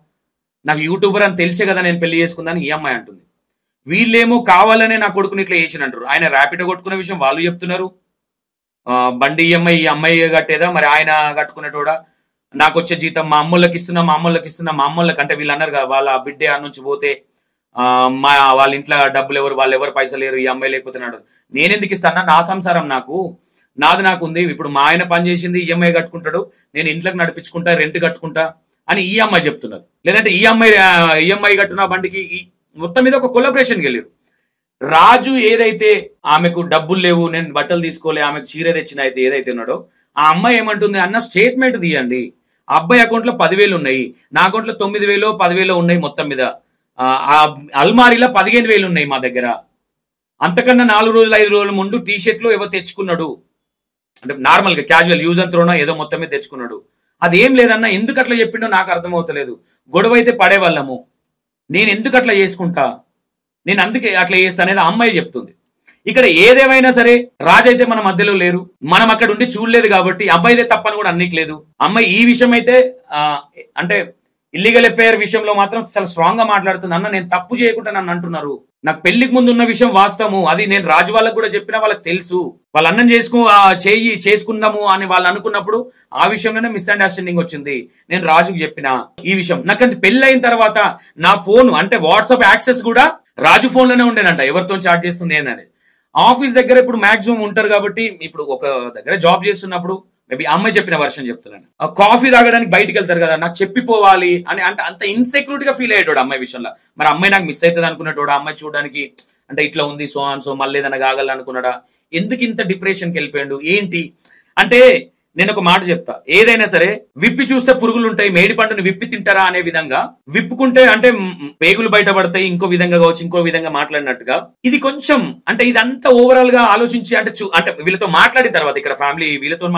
Speaker 1: నాకు యూట్యూబర్ అని తెలిసే కదా నేను పెళ్లి చేసుకుందని ఈ అమ్మాయి అంటుంది. వీళ్ళేమో కావాలనే నా కొడుకుని ఇట్లా చేసినంటారు. ఆయన ర్యాపిడో కొట్టుకునే విషయం వాళ్ళు చెప్తున్నారు, బండి ఈఎంఐ ఈ అమ్మాయి కట్టేదా మరి ఆయన కట్టుకునేటోడా, నాకు వచ్చే జీతం మా అమ్మోళ్ళకి ఇస్తున్నా, మా అమ్మోళ్ళకి అంటే వీళ్ళు అన్నారు కదా వాళ్ళ బిడ్డే ఆ నుంచి పోతే వాళ్ళ ఇంట్లో డబ్బులు వాళ్ళు ఎవరు పైసలు లేరు, ఈ అమ్మాయి లేకపోతున్నాడు, నేనెందుకు ఇస్తానా, నా సంసారం నాకు ఉంది, ఇప్పుడు మా ఆయన పని చేసింది ఈఎంఐ కట్టుకుంటాడు, నేను ఇంట్లోకి నడిపించుకుంటా, రెంట్ కట్టుకుంటా అని ఈ అమ్మాయి చెప్తున్నారు. లేదంటే ఈ అమ్మాయి ఈఎంఐ కట్టున్న బండికి మొత్తం మీద ఒక కొలాబరేషన్కి వెళ్ళారు. రాజు ఏదైతే ఆమెకు డబ్బులు లేవు, నేను బట్టలు తీసుకోలే, ఆమెకు చీర తెచ్చిన అయితే ఏదైతే ఉన్నాడో ఆ అమ్మాయి ఏమంటుంది అన్న, స్టేట్మెంట్ తీయండి, ఆ అబ్బాయి అకౌంట్ లో 10,000 ఉన్నాయి, నా అకౌంట్ లో 9,000 10,000 ఉన్నాయి, మొత్తం మీద ఆ అల్మారీలో 15,000 ఉన్నాయి మా దగ్గర, అంతకన్నా 4 రోజులు 5 రోజుల ముందు టీ షర్ట్లు ఏవో తెచ్చుకున్నాడు, అంటే నార్మల్ గా క్యాజువల్ యూజ్ అండ్ త్రోనా ఏదో మొత్తం మీద తెచ్చుకున్నాడు, అదేం లేదన్నా, ఎందుకు అట్లా చెప్పిండో నాకు అర్థమవుతలేదు, గొడవ అయితే పడేవాళ్ళము, నేను ఎందుకు అట్లా చేసుకుంటా, నేను అందుకే అట్లా చేస్తా అనేది అమ్మాయి చెప్తుంది. ఇక్కడ ఏదేమైనా సరే రాజు అయితే మన మధ్యలో లేరు, మనం అక్కడ ఉండి చూడలేదు కాబట్టి అబ్బాయిదే తప్పని కూడా అన్నికలేదు. అమ్మాయి ఈ విషయం అయితే అంటే ఇల్లీగల్ ఎఫ్ఐఆర్ విషయంలో మాత్రం చాలా స్ట్రాంగ్ గా మాట్లాడుతుంది. అన్న నేను తప్పు చేయకుండా నన్ను అంటున్నారు, నాకు పెళ్లికి ముందు ఉన్న విషయం వాస్తవము, అది నేను రాజు వాళ్ళకు కూడా చెప్పినా వాళ్ళకి తెలుసు, వాళ్ళ అన్నం చేసుకుందాము అని వాళ్ళు అనుకున్నప్పుడు ఆ విషయంలోనే మిస్అండర్స్టాండింగ్ వచ్చింది, నేను రాజుకు చెప్పిన ఈ విషయం. నాకంటే పెళ్లి అయిన తర్వాత నా ఫోన్ అంటే వాట్సాప్ యాక్సెస్ కూడా రాజు ఫోన్ లోనే ఉండేనంట, ఎవరితో చాట్ చేస్తుంది ఏందని. ఆఫీస్ దగ్గర ఇప్పుడు మాక్సిమం ఉంటారు కాబట్టి, ఇప్పుడు ఒక దగ్గర జాబ్ చేస్తున్నప్పుడు మేబీ అమ్మాయి చెప్పిన వర్షన్ చెప్తున్నాను, కాఫీ తాగడానికి బయటికి వెళ్తారు కదా, నాకు చెప్పిపోవాలి అని అంటే అంత ఇన్సెక్యూరిటీగా ఫీల్ అయ్యేటోడు అమ్మాయి విషయంలో. మరి అమ్మాయి నాకు మిస్ అవుతుంది అనుకున్నట్టు అమ్మాయి చూడడానికి అంటే ఇట్లా ఉంది సో మళ్ళీ ఏదైనా కాగలనుకున్నాడా, ఎందుకు ఇంత డిప్రెషన్కి వెళ్ళిపోయాడు ఏంటి అంటే, నేను ఒక మాట చెప్తా, ఏదైనా సరే విప్పి చూస్తే పురుగులు ఉంటాయి, మేడి పండుని విప్పి తింటారా అనే విధంగా విప్పుకుంటే అంటే పేగులు బయటపడతాయి, ఇంకో విధంగా కావచ్చు, ఇంకో విధంగా మాట్లాడినట్టుగా ఇది కొంచెం అంటే ఇదంతా ఓవరాల్ గా ఆలోచించి అంటే వీళ్ళతో మాట్లాడిన తర్వాత, ఇక్కడ ఫ్యామిలీ వీళ్ళతో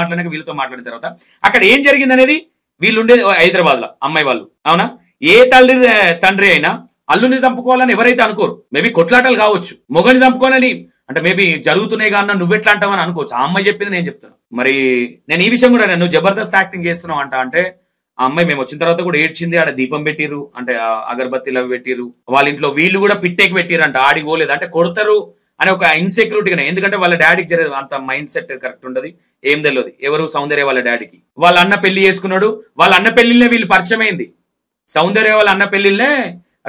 Speaker 1: మాట్లాడిన తర్వాత అక్కడ ఏం జరిగింది అనేది, వీళ్ళు ఉండేది హైదరాబాద్ లో అమ్మాయి వాళ్ళు, అవునా, ఏ తండ్రి అయినా అల్లుని చంపుకోవాలని ఎవరైతే అనుకోరు, మేబీ కొట్లాటలు కావచ్చు, మొగని చంపుకోవాలని అంటే మేబీ జరుగుతున్నాయి కానీ నువ్వెట్లా అంటావని అనుకోవచ్చు, ఆ అమ్మాయి చెప్పింది నేను చెప్తున్నా. మరి నేను ఈ విషయం కూడా నువ్వు జబర్దస్త్ యాక్టింగ్ చేస్తున్నావు అంటే ఆ అమ్మాయి మేము వచ్చిన తర్వాత కూడా ఏడ్చింది, ఆడ దీపం పెట్టిర్రు అంటే అగరబత్తీలు అవి పెట్టిర్రు, వాళ్ళ ఇంట్లో వీళ్ళు కూడా పిట్టేకి పెట్టిరంట, ఆడికి పోలేదు అంటే కొడతారు అని ఒక ఇన్సెక్యూరిటీగానే, ఎందుకంటే వాళ్ళ డాడీకి జరిగేది అంత మైండ్ సెట్ కరెక్ట్ ఉండదు, ఏం తెలియదు, ఎవరు సౌందర్య వాళ్ళ డాడీకి, వాళ్ళ అన్న పెళ్లి చేసుకున్నాడు, వాళ్ళ అన్న పెళ్లినే వీళ్ళు పరిచయం అయింది, సౌందర్య వాళ్ళ అన్న పెళ్లినే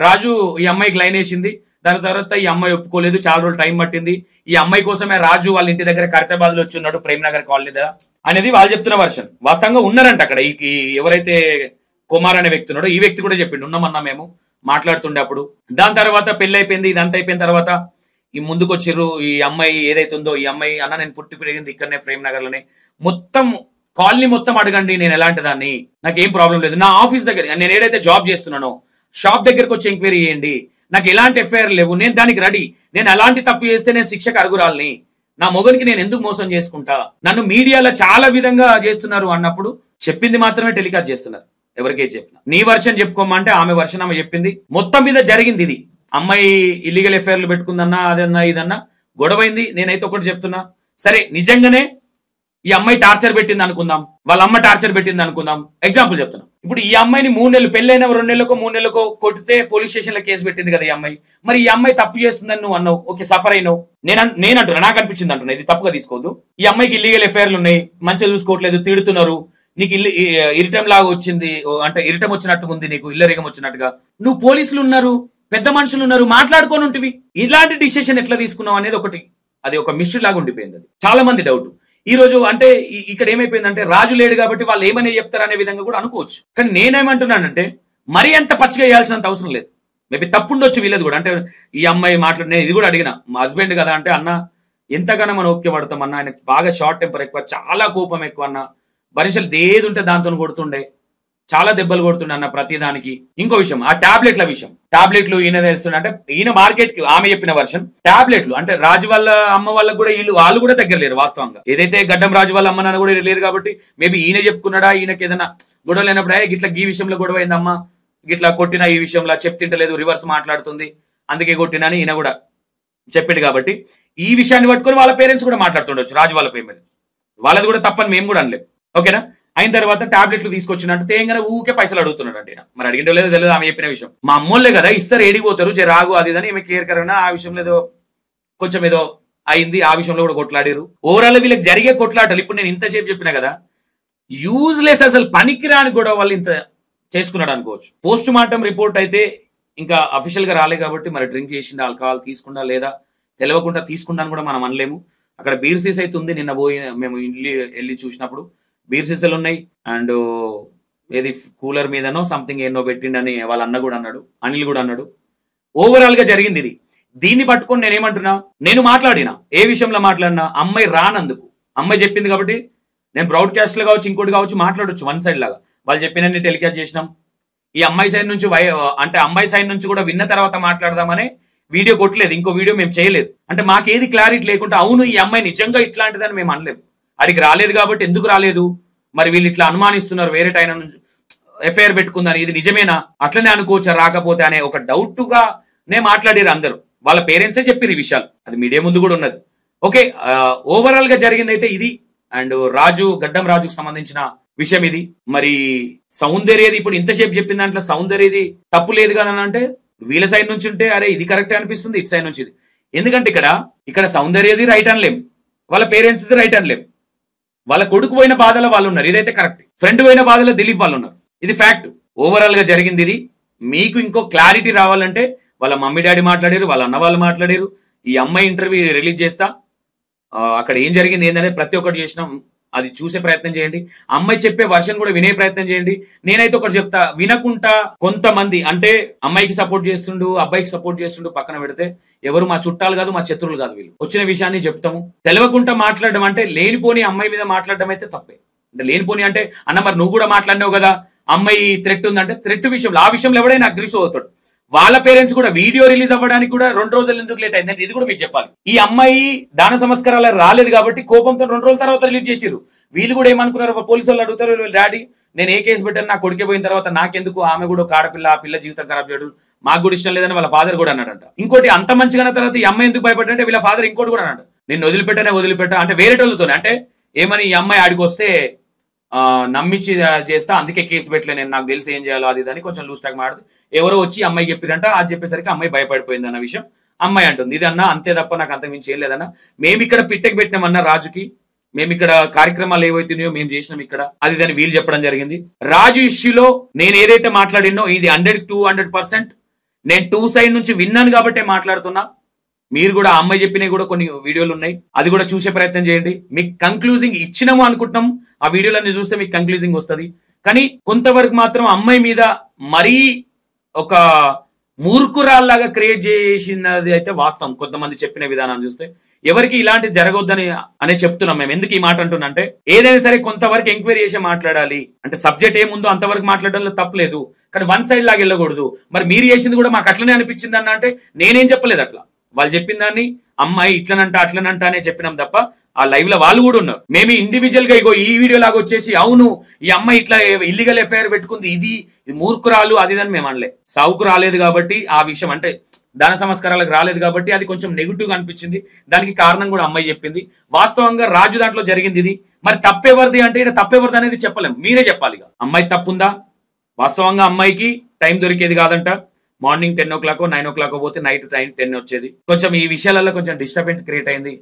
Speaker 1: రాజు ఈ అమ్మాయికి లైన్ వేసింది, దాని తర్వాత ఈ అమ్మాయి ఒప్పుకోలేదు, చాలా రోజులు టైం పట్టింది. ఈ అమ్మాయి కోసమే రాజు వాళ్ళ ఇంటి దగ్గర ఖైరతాబాద్ లో వచ్చి ఉన్నాడు, ప్రేమ్ నగర్ కాలనీ దగ్గర అనేది వాళ్ళు చెప్తున్న వర్షన్. వాస్తవంగా ఉన్నారంట అక్కడ. ఈ ఎవరైతే కుమార్ అనే వ్యక్తి ఉన్నాడో ఈ వ్యక్తి కూడా చెప్పిండు, ఉన్నామన్నా మేము మాట్లాడుతుండే అప్పుడు. దాని తర్వాత పెళ్లి అయిపోయింది, ఇదంతా అయిపోయిన తర్వాత ఈ ముందుకు వచ్చిర్రు. ఈ అమ్మాయి ఏదైతే ఉందో, ఈ అమ్మాయి అన్న నేను పుట్టి పెరిగింది ఇక్కడనే ప్రేమ్ నగర్ లోనే, మొత్తం కాలనీ మొత్తం అడగండి నేను ఎలాంటి దాన్ని, నాకేం ప్రాబ్లం లేదు, నా ఆఫీస్ దగ్గర నేను ఏదైతే జాబ్ చేస్తున్నానో షాప్ దగ్గరకు వచ్చి ఎంక్వైరీ చేయండి, నాకు ఎలాంటి ఎఫ్ఐఆర్ లేవు, నేను దానికి రెడీ, నేను ఎలాంటి తప్పు చేస్తే నేను శిక్షకు అర్హురాలిని, నా మొగనికి నేను ఎందుకు మోసం చేసుకుంటా, నన్ను మీడియాలో చాలా విధంగా చేస్తున్నారు అన్నప్పుడు చెప్పింది మాత్రమే టెలికాస్ట్ చేస్తున్నారు. ఎవరికైతే చెప్పినా నీ వర్షన్ చెప్పుకోమంటే ఆమె వర్షన్ ఆమె చెప్పింది. మొత్తం మీద జరిగింది ఇది. అమ్మాయి ఇల్లీగల్ ఎఫ్ఐఆర్లు పెట్టుకుందన్నా, అదన్నా ఇదన్నా గొడవైంది. నేనైతే ఒకటి చెప్తున్నా, సరే నిజంగానే ఈ అమ్మాయి టార్చర్ పెట్టింది అనుకుందాం, వాళ్ళ అమ్మ టార్చర్ పెట్టింది అనుకుందాం, ఎగ్జాంపుల్ చెప్తున్నా. ఇప్పుడు ఈ అమ్మాయిని 3 నెలలు పెళ్ళైన 2 నెలలకో 3 నెలలకో కొట్టితే పోలీస్ స్టేషన్ లో కేసు పెట్టింది కదా ఈ అమ్మాయి. మరి ఈ అమ్మాయి తప్పు చేస్తుందని నువ్వు అన్నావు, ఓకే సఫర్ అయినావు, నేను అంటున్నా, నాకు అనిపించింది అంటున్నా, ఇది తప్పుగా తీసుకోవద్దు. ఈ అమ్మాయికి ఇల్లీగల్ ఎఫ్ఐఆర్లు ఉన్నాయి, మంచిగా చూసుకోవట్లేదు, తిడుతున్నారు, నీకు ఇరిటం లాగా వచ్చింది, అంటే ఇరిటం వచ్చినట్టుగా ఉంది, నీకు ఇల్లరిగం వచ్చినట్టుగా, నువ్వు పోలీసులు ఉన్నారు, పెద్ద మనుషులు ఉన్నారు, మాట్లాడుకొని ఉంటివి, ఇలాంటి డిసిషన్ ఎట్లా తీసుకున్నావు అనేది ఒకటి, అది ఒక మిస్టరీ లాగా ఉండిపోయింది. అది చాలా మంది డౌట్. ఈ రోజు అంటే ఇక్కడ ఏమైపోయిందంటే రాజు లేడు కాబట్టి వాళ్ళు ఏమని చెప్తారు అనే విధంగా కూడా అనుకోవచ్చు. కానీ నేనేమంటున్నానంటే మరీ అంత పచ్చిగా వేయాల్సినంత అవసరం లేదు. మేబీ తప్పు ఉండొచ్చు వీళ్ళది కూడా. అంటే ఈ అమ్మాయి మాట్లాడిన ఇది కూడా అడిగిన, మా హస్బెండ్ కదా అంటే, అన్న ఎంతగానో మనం ఓకే పడతాం అన్న, ఆయనకి బాగా షార్ట్ టెంపర్ ఎక్కువ, చాలా కోపం ఎక్కువ అన్న, బరిసలు ఏది ఉంటే దాంతో కొడుతుండే, చాలా దెబ్బలు కొడుతుండే అన్న ప్రతి దానికి. ఇంకో విషయం, ఆ టాబ్లెట్ల విషయం, టాబ్లెట్లు ఈయన తెలుస్తుండే అంటే ఈయన మార్కెట్ కి ఆమె చెప్పిన వర్షన్ టాబ్లెట్లు అంటే రాజు వాళ్ళ అమ్మ వాళ్ళకి కూడా వాళ్ళు కూడా దగ్గర లేరు వాస్తవంగా. ఏదైతే గడ్డం రాజు వాళ్ళ అమ్మ నాన్న కూడా లేరు కాబట్టి మేబీ ఈయన చెప్పుకున్నాడా, ఈయనకి ఏదైనా గొడవ లేనప్పుడు గిట్లా ఈ విషయంలో గొడవ అయిందమ్మా, గిట్లా కొట్టినా ఈ విషయంలో చెప్తింటలేదు, రివర్స్ మాట్లాడుతుంది అందుకే కొట్టినా అని ఈయన కూడా చెప్పాడు. కాబట్టి ఈ విషయాన్ని పట్టుకొని వాళ్ళ పేరెంట్స్ కూడా మాట్లాడుతుండొచ్చు, రాజు వాళ్ళ పేరెంట్స్, వాళ్ళది కూడా తప్పని మేము కూడా అనలేము. ఓకేనా. అయిన తర్వాత టాబ్లెట్లు తీసుకొచ్చినట్టు తేంగానే ఊకే పైసలు అడుగుతున్నాడు అంటే, మరి అడిగిండో లేదో తెలియదు, ఆమె చెప్పిన విషయం. మా అమ్మోళ్ళే కదా ఇస్తారు, ఏడిపోతారు, రాగు అది అని ఈమె కేర్ కరన్నా, ఆ విషయంలో ఏదో కొంచెం ఏదో అయింది, ఆ విషయంలో కూడా కొట్లాడారు. ఓవరాల్ వీళ్ళకి జరిగే కొట్లాటలు ఇప్పుడు నేను ఇంతసేపు చెప్పినా కదా, యూజ్లెస్, అసలు పనికిరాని గొడవ వాళ్ళు ఇంత చేసుకున్నాడు అనుకోవచ్చు. పోస్ట్ మార్టం రిపోర్ట్ అయితే ఇంకా అఫీషియల్ గా రాలే కాబట్టి మరి డ్రింక్ చేసిండా, ఆల్కహాల్ తీసుకుండా లేదా తెలియకుండా తీసుకుంటా అని కూడా మనం అనలేము. అక్కడ బీర్ సీస్ అయితే ఉంది, నిన్న పోయి మేము వెళ్ళి చూసినప్పుడు బీర్ సీసాలు ఉన్నాయి. అండ్ ఏది కూలర్ మీదనో సంథింగ్ ఎన్నో పెట్టిండని వాళ్ళ అన్న కూడా అన్నాడు, అనిల్ కూడా అన్నాడు. ఓవరాల్ గా జరిగింది ఇది. దీన్ని పట్టుకొని నేనేమంటున్నా, నేను మాట్లాడినా, ఏ విషయంలో మాట్లాడినా, అమ్మాయి రానందుకు, అమ్మాయి చెప్పింది కాబట్టి నేను బ్రాడ్కాస్ట్ లో కావచ్చు ఇంకోటి కావచ్చు మాట్లాడొచ్చు, వన్ సైడ్ లాగా వాళ్ళు చెప్పినన్ని టెలికాస్ట్ చేసినాం. ఈ అమ్మాయి సైడ్ నుంచి అంటే అమ్మాయి సైడ్ నుంచి కూడా విన్న తర్వాత మాట్లాడదామని వీడియో కొట్టలేదు, ఇంకో వీడియో మేము చేయలేదు. అంటే మాకేది క్లారిటీ లేకుండా అవును ఈ అమ్మాయి నిజంగా ఇట్లాంటిదని మేము అనలేము. అడిగి రాలేదు కాబట్టి ఎందుకు రాలేదు, మరి వీళ్ళు ఇట్లా అనుమానిస్తున్నారు వేరే టైం నుంచి ఎఫ్ఐఆర్ పెట్టుకుందని, ఇది నిజమేనా, అట్లనే అనుకోవచ్చా రాకపోతే అనే ఒక డౌట్ గా నే మాట్లాడారు అందరూ. వాళ్ళ పేరెంట్సే చెప్పారు ఈ విషయాలు, అది మీడియా ముందు కూడా ఉన్నది. ఓకే, ఓవరాల్ గా జరిగింది అయితే ఇది. అండ్ గడ్డం రాజుకు సంబంధించిన విషయం ఇది. మరి సౌందర్యది ఇప్పుడు ఇంతసేపు చెప్పిన దాంట్లో సౌందర్యది తప్పు లేదు కదా అంటే, వీళ్ళ సైడ్ నుంచి ఉంటే అరే ఇది కరెక్టే అనిపిస్తుంది, ఇటు సైడ్ నుంచి ఇది. ఎందుకంటే ఇక్కడ సౌందర్యది రైట్ అనలేం, వాళ్ళ పేరెంట్స్ రైట్ అనలేం, వాళ్ళ కొడుకు పోయిన బాధలో వాళ్ళు ఉన్నారు, ఇదైతే కరెక్ట్. ఫ్రెండ్ పోయిన బాధలో దిలీప్ వాళ్ళు ఉన్నారు, ఇది ఫ్యాక్ట్. ఓవరాల్ గా జరిగింది ఇది. మీకు ఇంకో క్లారిటీ రావాలంటే వాళ్ళ మమ్మీ డాడీ మాట్లాడారు, వాళ్ళ అన్న వాళ్ళు మాట్లాడారు. ఈ అమ్మాయి ఇంటర్వ్యూ రిలీజ్ చేస్తా, అక్కడ ఏం జరిగింది ఏంటనేది ప్రతి ఒక్కటి చేసినాం, అది చూసే ప్రయత్నం చేయండి. అమ్మాయి చెప్పే వర్షన్ కూడా వినే ప్రయత్నం చేయండి. నేనైతే ఒకటి చెప్తా, వినకుండా కొంతమంది అంటే అమ్మాయికి సపోర్ట్ చేస్తుండు, అబ్బాయికి సపోర్ట్ చేస్తుండు పక్కన పెడితే ఎవరు మా చుట్టాలు కాదు, మా శత్రువులు కాదు, వీళ్ళు వచ్చిన విషయాన్ని చెప్తాము. తెలియకుండా మాట్లాడడం అంటే లేనిపోని అమ్మాయి మీద మాట్లాడడం అయితే తప్పే. అంటే లేనిపోని అంటే అన్న మరి నువ్వు కూడా మాట్లాడినావు కదా, అమ్మాయి థ్రెట్ ఉందంటే థ్రెట్ విషయంలో ఆ విషయంలో ఎవడైనా అగ్రెసివ్ అవుతాడు. వాళ్ళ పేరెంట్స్ కూడా వీడియో రిలీజ్ అవ్వడానికి కూడా 2 రోజులు ఎందుకు లేట్ అయిందంటే ఇది కూడా మీకు చెప్పాలి. ఈ అమ్మాయి దాన సంస్కారాలు రాలేదు కాబట్టి కోపంతో 2 రోజుల తర్వాత రిలీజ్ చేసిరు. వీళ్ళు కూడా ఏమనుకున్నారు, పోలీసు వాళ్ళు అడుగుతారు, వీళ్ళు డాడీ నేను ఏ కేసు పెట్టాను, నా కొడుకే పోయిన తర్వాత నాకెందుకు, ఆమె కూడా ఒక ఆడపిల్ల, ఆ పిల్ల జీవితం ఖరాబ్ చేయడం మాకు కూడా ఇష్టం లేదని వాళ్ళ ఫాదర్ కూడా అన్నాడంట. ఇంకోటి అంత మంచిగా తర్వాత ఈ అమ్మాయి ఎందుకు భయపడ్డంటే వీళ్ళ ఫాదర్ ఇంకోటి కూడా అన్నాడు, నేను వదిలిపెట్టా అంటే వేరేటోళ్ళతోనే, అంటే ఏమని ఈ అమ్మాయి ఆడికి వస్తే నమ్మించి చేస్తా అందుకే కేసు పెట్టలే, నేను నాకు తెలిసి ఏం చేయాలో అది అని కొంచెం లూజ్ టాక్ మాట్లాడుతూ ఎవరో వచ్చి అమ్మాయి చెప్పిరంట, అది చెప్పేసరికి అమ్మాయి భయపడిపోయింది అన్న విషయం అమ్మాయి అంటుంది. ఇది అన్నా అంతే తప్ప నాకు అంత మించి ఏం లేదన్నా. మేము ఇక్కడ పిట్టకి పెట్టినామన్నా రాజుకి, మేము ఇక్కడ కార్యక్రమాలు ఏవైతున్నాయో మేము చేసినాం ఇక్కడ, అది దాన్ని వీళ్ళు చెప్పడం జరిగింది. రాజు ఇష్యూలో నేను ఏదైతే మాట్లాడినో ఇది 100 to 200% నేను 2 సైడ్ నుంచి విన్నాను కాబట్టే మాట్లాడుతున్నా. మీరు కూడా ఆ అమ్మాయి చెప్పినవి కూడా కొన్ని వీడియోలు ఉన్నాయి, అది కూడా చూసే ప్రయత్నం చేయండి. మీకు కంక్లూజింగ్ ఇచ్చినాము అనుకుంటున్నాం, ఆ వీడియోలన్నీ చూస్తే మీకు కంక్లూజింగ్ వస్తుంది. కానీ కొంతవరకు మాత్రం అమ్మాయి మీద మరీ ఒక మూర్ఖురాల్లాగా క్రియేట్ చేసినది అయితే వాస్తవం. కొంతమంది చెప్పిన విధానం చూస్తే ఎవరికి ఇలాంటి జరగొద్దని అనే చెప్తున్నాం మేము. ఎందుకు ఈ మాట అంటున్నా అంటే, ఏదైనా సరే కొంతవరకు ఎంక్వైరీ చేసి మాట్లాడాలి. అంటే సబ్జెక్ట్ ఏముందో అంతవరకు మాట్లాడడంలో తప్పలేదు, కానీ వన్ సైడ్ లాగా వెళ్ళకూడదు. మరి మీరు చేసింది కూడా మాకు అట్లనే అనిపించింది అన్న అంటే నేనేం చెప్పలేదు. అట్లా వాళ్ళు చెప్పిన దాన్ని అమ్మాయి ఇట్లనంట అట్లనంట అనే చెప్పినాం తప్ప, ఆ లైవ్ లో వాళ్ళు కూడా ఉన్నారు. మేము ఇండివిజువల్ గా ఇగో ఈ వీడియో లాగా వచ్చేసి అవును ఈ అమ్మాయి ఇట్లా ఇల్లీగల్ ఎఫ్ఐఆర్ పెట్టుకుంది, ఇది మూర్ఖురాలు అది అని మేము అనలే. సావుకు రాలేదు కాబట్టి ఆ విషయం, అంటే దాన సంస్కారాలకు రాలేదు కాబట్టి అది కొంచెం నెగిటివ్ గా అనిపించింది. దానికి కారణం కూడా అమ్మాయి చెప్పింది. వాస్తవంగా రాజు దాంట్లో జరిగింది ఇది. మరి తప్పెవరిది అంటే ఇక్కడ తప్పెవరిది అనేది చెప్పలేం, మీరే చెప్పాలి. అమ్మాయి తప్పుందా? వాస్తవంగా అమ్మాయికి టైం దొరికేది కాదంట. మార్నింగ్ 10 o'clock 9 o'clock పోతే నైట్ 10 వచ్చేది. కొంచెం ఈ విషయాలలో కొంచెం డిస్టర్బెన్స్ క్రియేట్ అయింది.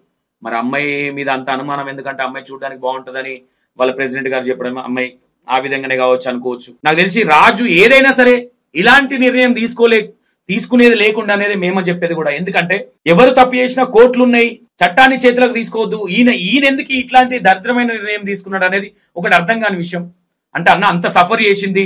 Speaker 1: మరి అమ్మాయి మీద అంత అనుమానం ఎందుకంటే అమ్మాయి చూడడానికి బాగుంటుందని వాళ్ళ ప్రెసిడెంట్ గారు చెప్పడం, అమ్మాయి ఆ విధంగానే కావచ్చు అనుకోవచ్చు. నాకు తెలిసి రాజు ఏదైనా సరే ఇలాంటి నిర్ణయం తీసుకునేది లేకుండా అనేది మేము చెప్పేది కూడా. ఎందుకంటే ఎవరు తప్పు చేసినా కోర్టులు ఉన్నాయి, చట్టాన్ని చేతులకు తీసుకోవద్దు. ఈయన ఎందుకు ఇట్లాంటి దరిద్రమైన నిర్ణయం తీసుకున్నాడు అనేది ఒకటి అర్థం కాని విషయం. అంటే అన్న అంత సఫర్ చేసింది,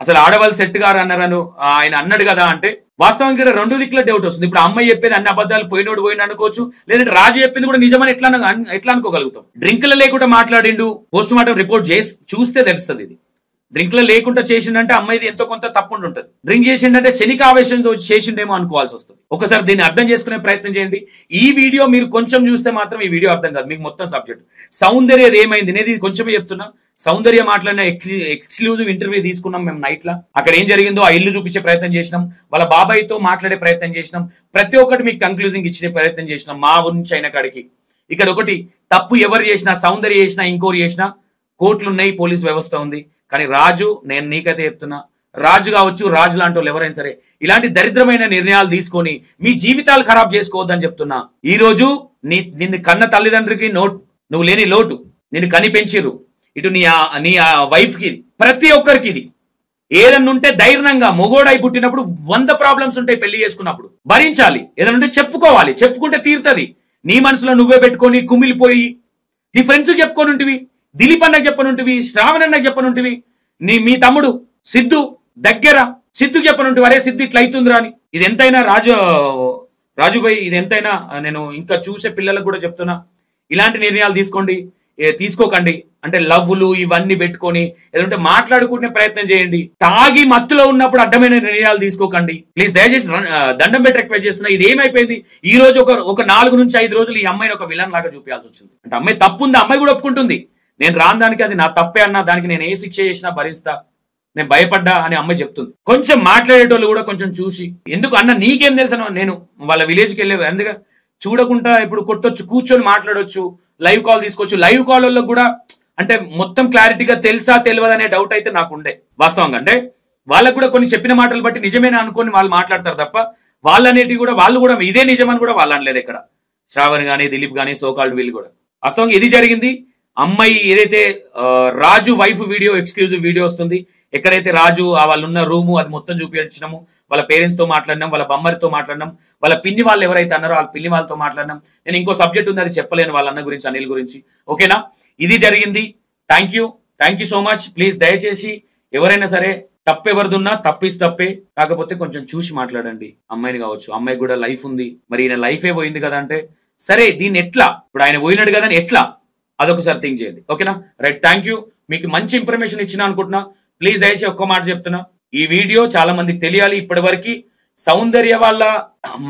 Speaker 1: అసలు ఆడవాళ్ళు సెట్ గారు అన్నారను ఆయన అన్నాడు కదా అంటే వాస్తవంగా రెండు దిక్కుల డౌట్ వస్తుంది. ఇప్పుడు అమ్మాయి చెప్పేది అన్ని అబద్ధాలు పోయినోడు పోయిన అనుకోవచ్చు, లేదంటే రాజు చెప్పింది కూడా నిజమని ఎట్లా అనుకోగలుగుతాం. డ్రింక్లో లేకుండా మాట్లాడిండు, పోస్ట్ మార్టం రిపోర్ట్ చేసి చూస్తే తెలుస్తుంది. ఇది డ్రింక్ లో లేకుండా చేసిండంటే అమ్మాయిది ఎంతో కొంత తప్పుండి ఉంటుంది. డ్రింక్ చేసిండంటే శనిక ఆవేశంతో చేసిండేమో అనుకోవాల్సి వస్తుంది. ఒకసారి దీన్ని అర్థం చేసుకునే ప్రయత్నం చేయండి. ఈ వీడియో మీరు కొంచెం చూస్తే మాత్రం ఈ వీడియో అర్థం కాదు, మీకు మొత్తం సబ్జెక్ట్. సౌందర్యది ఏమైంది అనేది కొంచెమే చెప్తున్నా. సౌందర్య మాట్లాడిన ఎక్స్క్లూజివ్ ఇంటర్వ్యూ తీసుకున్నాం మేము నైట్ లా. అక్కడ ఏం జరిగిందో ఆ ఇల్లు చూపించే ప్రయత్నం చేసినాం, వాళ్ళ బాబాయ్తో మాట్లాడే ప్రయత్నం చేసినాం, ప్రతి ఒక్కటి మీకు కంక్లూజింగ్ ఇచ్చే ప్రయత్నం చేసినాం మా నుంచి అయిన కాడికి. ఇక్కడ ఒకటి తప్పు ఎవరు చేసినా, సౌందర్య చేసినా, ఇంకోరు చేసినా కోర్టులు ఉన్నాయి, పోలీస్ వ్యవస్థ ఉంది. కానీ రాజు, నేను నీకైతే చెప్తున్నా, రాజు కావచ్చు, రాజు లాంటి వాళ్ళు ఎవరైనా సరే ఇలాంటి దరిద్రమైన నిర్ణయాలు తీసుకొని మీ జీవితాలు ఖరాబ్ చేసుకోవద్దని చెప్తున్నా. ఈ రోజు నిన్ను కన్న తల్లిదండ్రికి నువ్వు లేని లోటు, నిన్ను కని పెంచిర్రు, ఇటు నీ వైఫ్ కి, ప్రతి ఒక్కరికి ఇది ఏదన్నా ఉంటే ధైర్యంగా మొగోడై పుట్టినప్పుడు 100 ప్రాబ్లమ్స్ ఉంటాయి. పెళ్లి చేసుకున్నప్పుడు భరించాలి, ఏదన్నా ఉంటే చెప్పుకోవాలి, చెప్పుకుంటే తీరుతుంది. నీ మనసులో నువ్వే పెట్టుకొని కుమిలిపోయి నీ ఫ్రెండ్స్ చెప్పుకొని ఉంటివి, దిలీప్ అన్నకు చెప్పనుంటివి, శ్రావణ్ అన్నకు చెప్పనుంటివి, మీ తమ్ముడు సిద్ధు దగ్గర సిద్ధుకి చెప్పనుంటివి, అరే సిద్ధు ఇట్లా అవుతుందిరా అని. ఇది ఎంతైనా రాజుభాయ్, ఇది ఎంతైనా నేను ఇంకా చూసే పిల్లలకు కూడా చెప్తున్నా, ఇలాంటి నిర్ణయాలు తీసుకోకండి. అంటే లవ్వులు ఇవన్నీ పెట్టుకొని ఏదంటే మాట్లాడుకునే ప్రయత్నం చేయండి. తాగి మత్తులో ఉన్నప్పుడు అడ్డమైన నిర్ణయాలు తీసుకోకండి ప్లీజ్. దయచేసి దండం పెట్టి రిక్వెస్ట్ చేస్తున్నా. ఇది ఏమైపోయింది, ఈ రోజు ఒక 4 నుంచి 5 రోజులు ఈ అమ్మాయిని ఒక విలన్ లాగా చూపించాల్సి వచ్చింది. అంటే అమ్మాయి తప్పు ఉంది, అమ్మాయి కూడా ఒప్పుకుంటుంది, నేను రాని దానికి అది నా తప్పే అన్నా, దానికి నేను ఏ శిక్ష చేసినా భరిస్తా, నేను భయపడ్డా అని అమ్మాయి చెప్తుంది. కొంచెం మాట్లాడేటోళ్ళు కూడా కొంచెం చూసి, ఎందుకు అన్న నీకేం తెలుసా, నేను వాళ్ళ విలేజ్కి వెళ్ళే అందుకే చూడకుండా ఇప్పుడు కొట్టొచ్చు, కూర్చొని మాట్లాడొచ్చు, లైవ్ కాల్ తీసుకోవచ్చు. లైవ్ కాల్లో కూడా అంటే మొత్తం క్లారిటీగా తెలుసా తెలియదు అనే డౌట్ అయితే నాకు ఉండే వాస్తవంగా. అంటే వాళ్ళకు కూడా కొన్ని చెప్పిన మాటలు బట్టి నిజమేనా అనుకొని వాళ్ళు మాట్లాడతారు తప్ప వాళ్ళనేటివి కూడా వాళ్ళు కూడా ఇదే నిజమని కూడా వాళ్ళు అనలేదు. ఇక్కడ శ్రావణ్ గానీ, దిలీప్ గానీ, సోకాల్డ్ వీళ్ళు కూడా వాస్తవంగా ఇది జరిగింది. అమ్మాయి ఏదైతే రాజు వైఫ్ వీడియో, ఎక్స్క్లూజివ్ వీడియో వస్తుంది, ఎక్కడైతే రాజు వాళ్ళు ఉన్న రూము అది మొత్తం చూపించినాము, వాళ్ళ పేరెంట్స్ తో మాట్లాడినాం, వాళ్ళ బమ్మరితో మాట్లాడినాం, వాళ్ళ పిన్ని వాళ్ళు ఎవరైతే అన్నారో వాళ్ళ పిన్ని వాళ్ళతో మాట్లాడినాం. నేను ఇంకో సబ్జెక్ట్ ఉంది, అది చెప్పలేను వాళ్ళ అన్న గురించి, అనిల్ గురించి. ఓకేనా, ఇది జరిగింది. Thank you so much. Please దయచేసి ఎవరైనా సరే తప్పెవరిదున్నా తప్పిస్ తప్పే, కాకపోతే కొంచెం చూసి మాట్లాడండి. అమ్మాయిని కావచ్చు, అమ్మాయి కూడా లైఫ్ ఉంది, మరి ఈయన లైఫే పోయింది కదా అంటే సరే దీన్ని ఎట్లా, ఇప్పుడు ఆయన పోయినాడు కదా అని ఎట్లా, అదొకసారి థింక్ చేయండి. ఓకేనా, రైట్. Thank you. మీకు మంచి ఇన్ఫర్మేషన్ ఇచ్చినా అనుకుంటున్నా. ప్లీజ్ దయచేసి ఒక్క మాట చెప్తున్నా, ఈ వీడియో చాలా మందికి తెలియాలి. ఇప్పటి వరకు సౌందర్య వాళ్ళ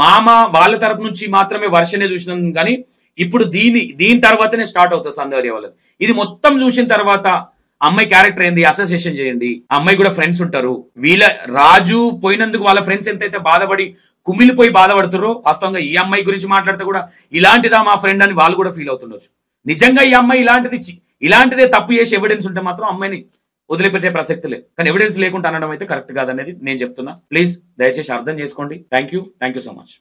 Speaker 1: మామ వాళ్ళ తరపు నుంచి మాత్రమే వర్షనే చూసినాం, కానీ ఇప్పుడు దీని తర్వాతనే స్టార్ట్ అవుతుంది సౌందర్య వాళ్ళది. ఇది మొత్తం చూసిన తర్వాత అమ్మాయి క్యారెక్టర్ ఏంది అసోసియేషన్ చేయండి. అమ్మాయి కూడా ఫ్రెండ్స్ ఉంటారు. వీళ్ళ రాజు పోయినందుకు వాళ్ళ ఫ్రెండ్స్ ఎంతైతే బాధపడి కుమిలిపోయి బాధపడుతారో, వాస్తవంగా ఈ అమ్మాయి గురించి మాట్లాడితే కూడా ఇలాంటిదా మా ఫ్రెండ్ అని వాళ్ళు కూడా ఫీల్ అవుతుండొచ్చు. నిజంగా ఈ అమ్మాయి ఇలాంటిదే తప్పు చేసి ఎవిడెన్స్ ఉంటే మాత్రం అమ్మాయిని వదిలిపెట్టే ప్రసక్తి లేదు. కానీ ఎవిడెన్స్ లేకుండా అనడం అయితే కరెక్ట్ కాదనేది నేను చెప్తున్నా. ప్లీజ్ దయచేసి అర్థం చేసుకోండి. Thank you so much.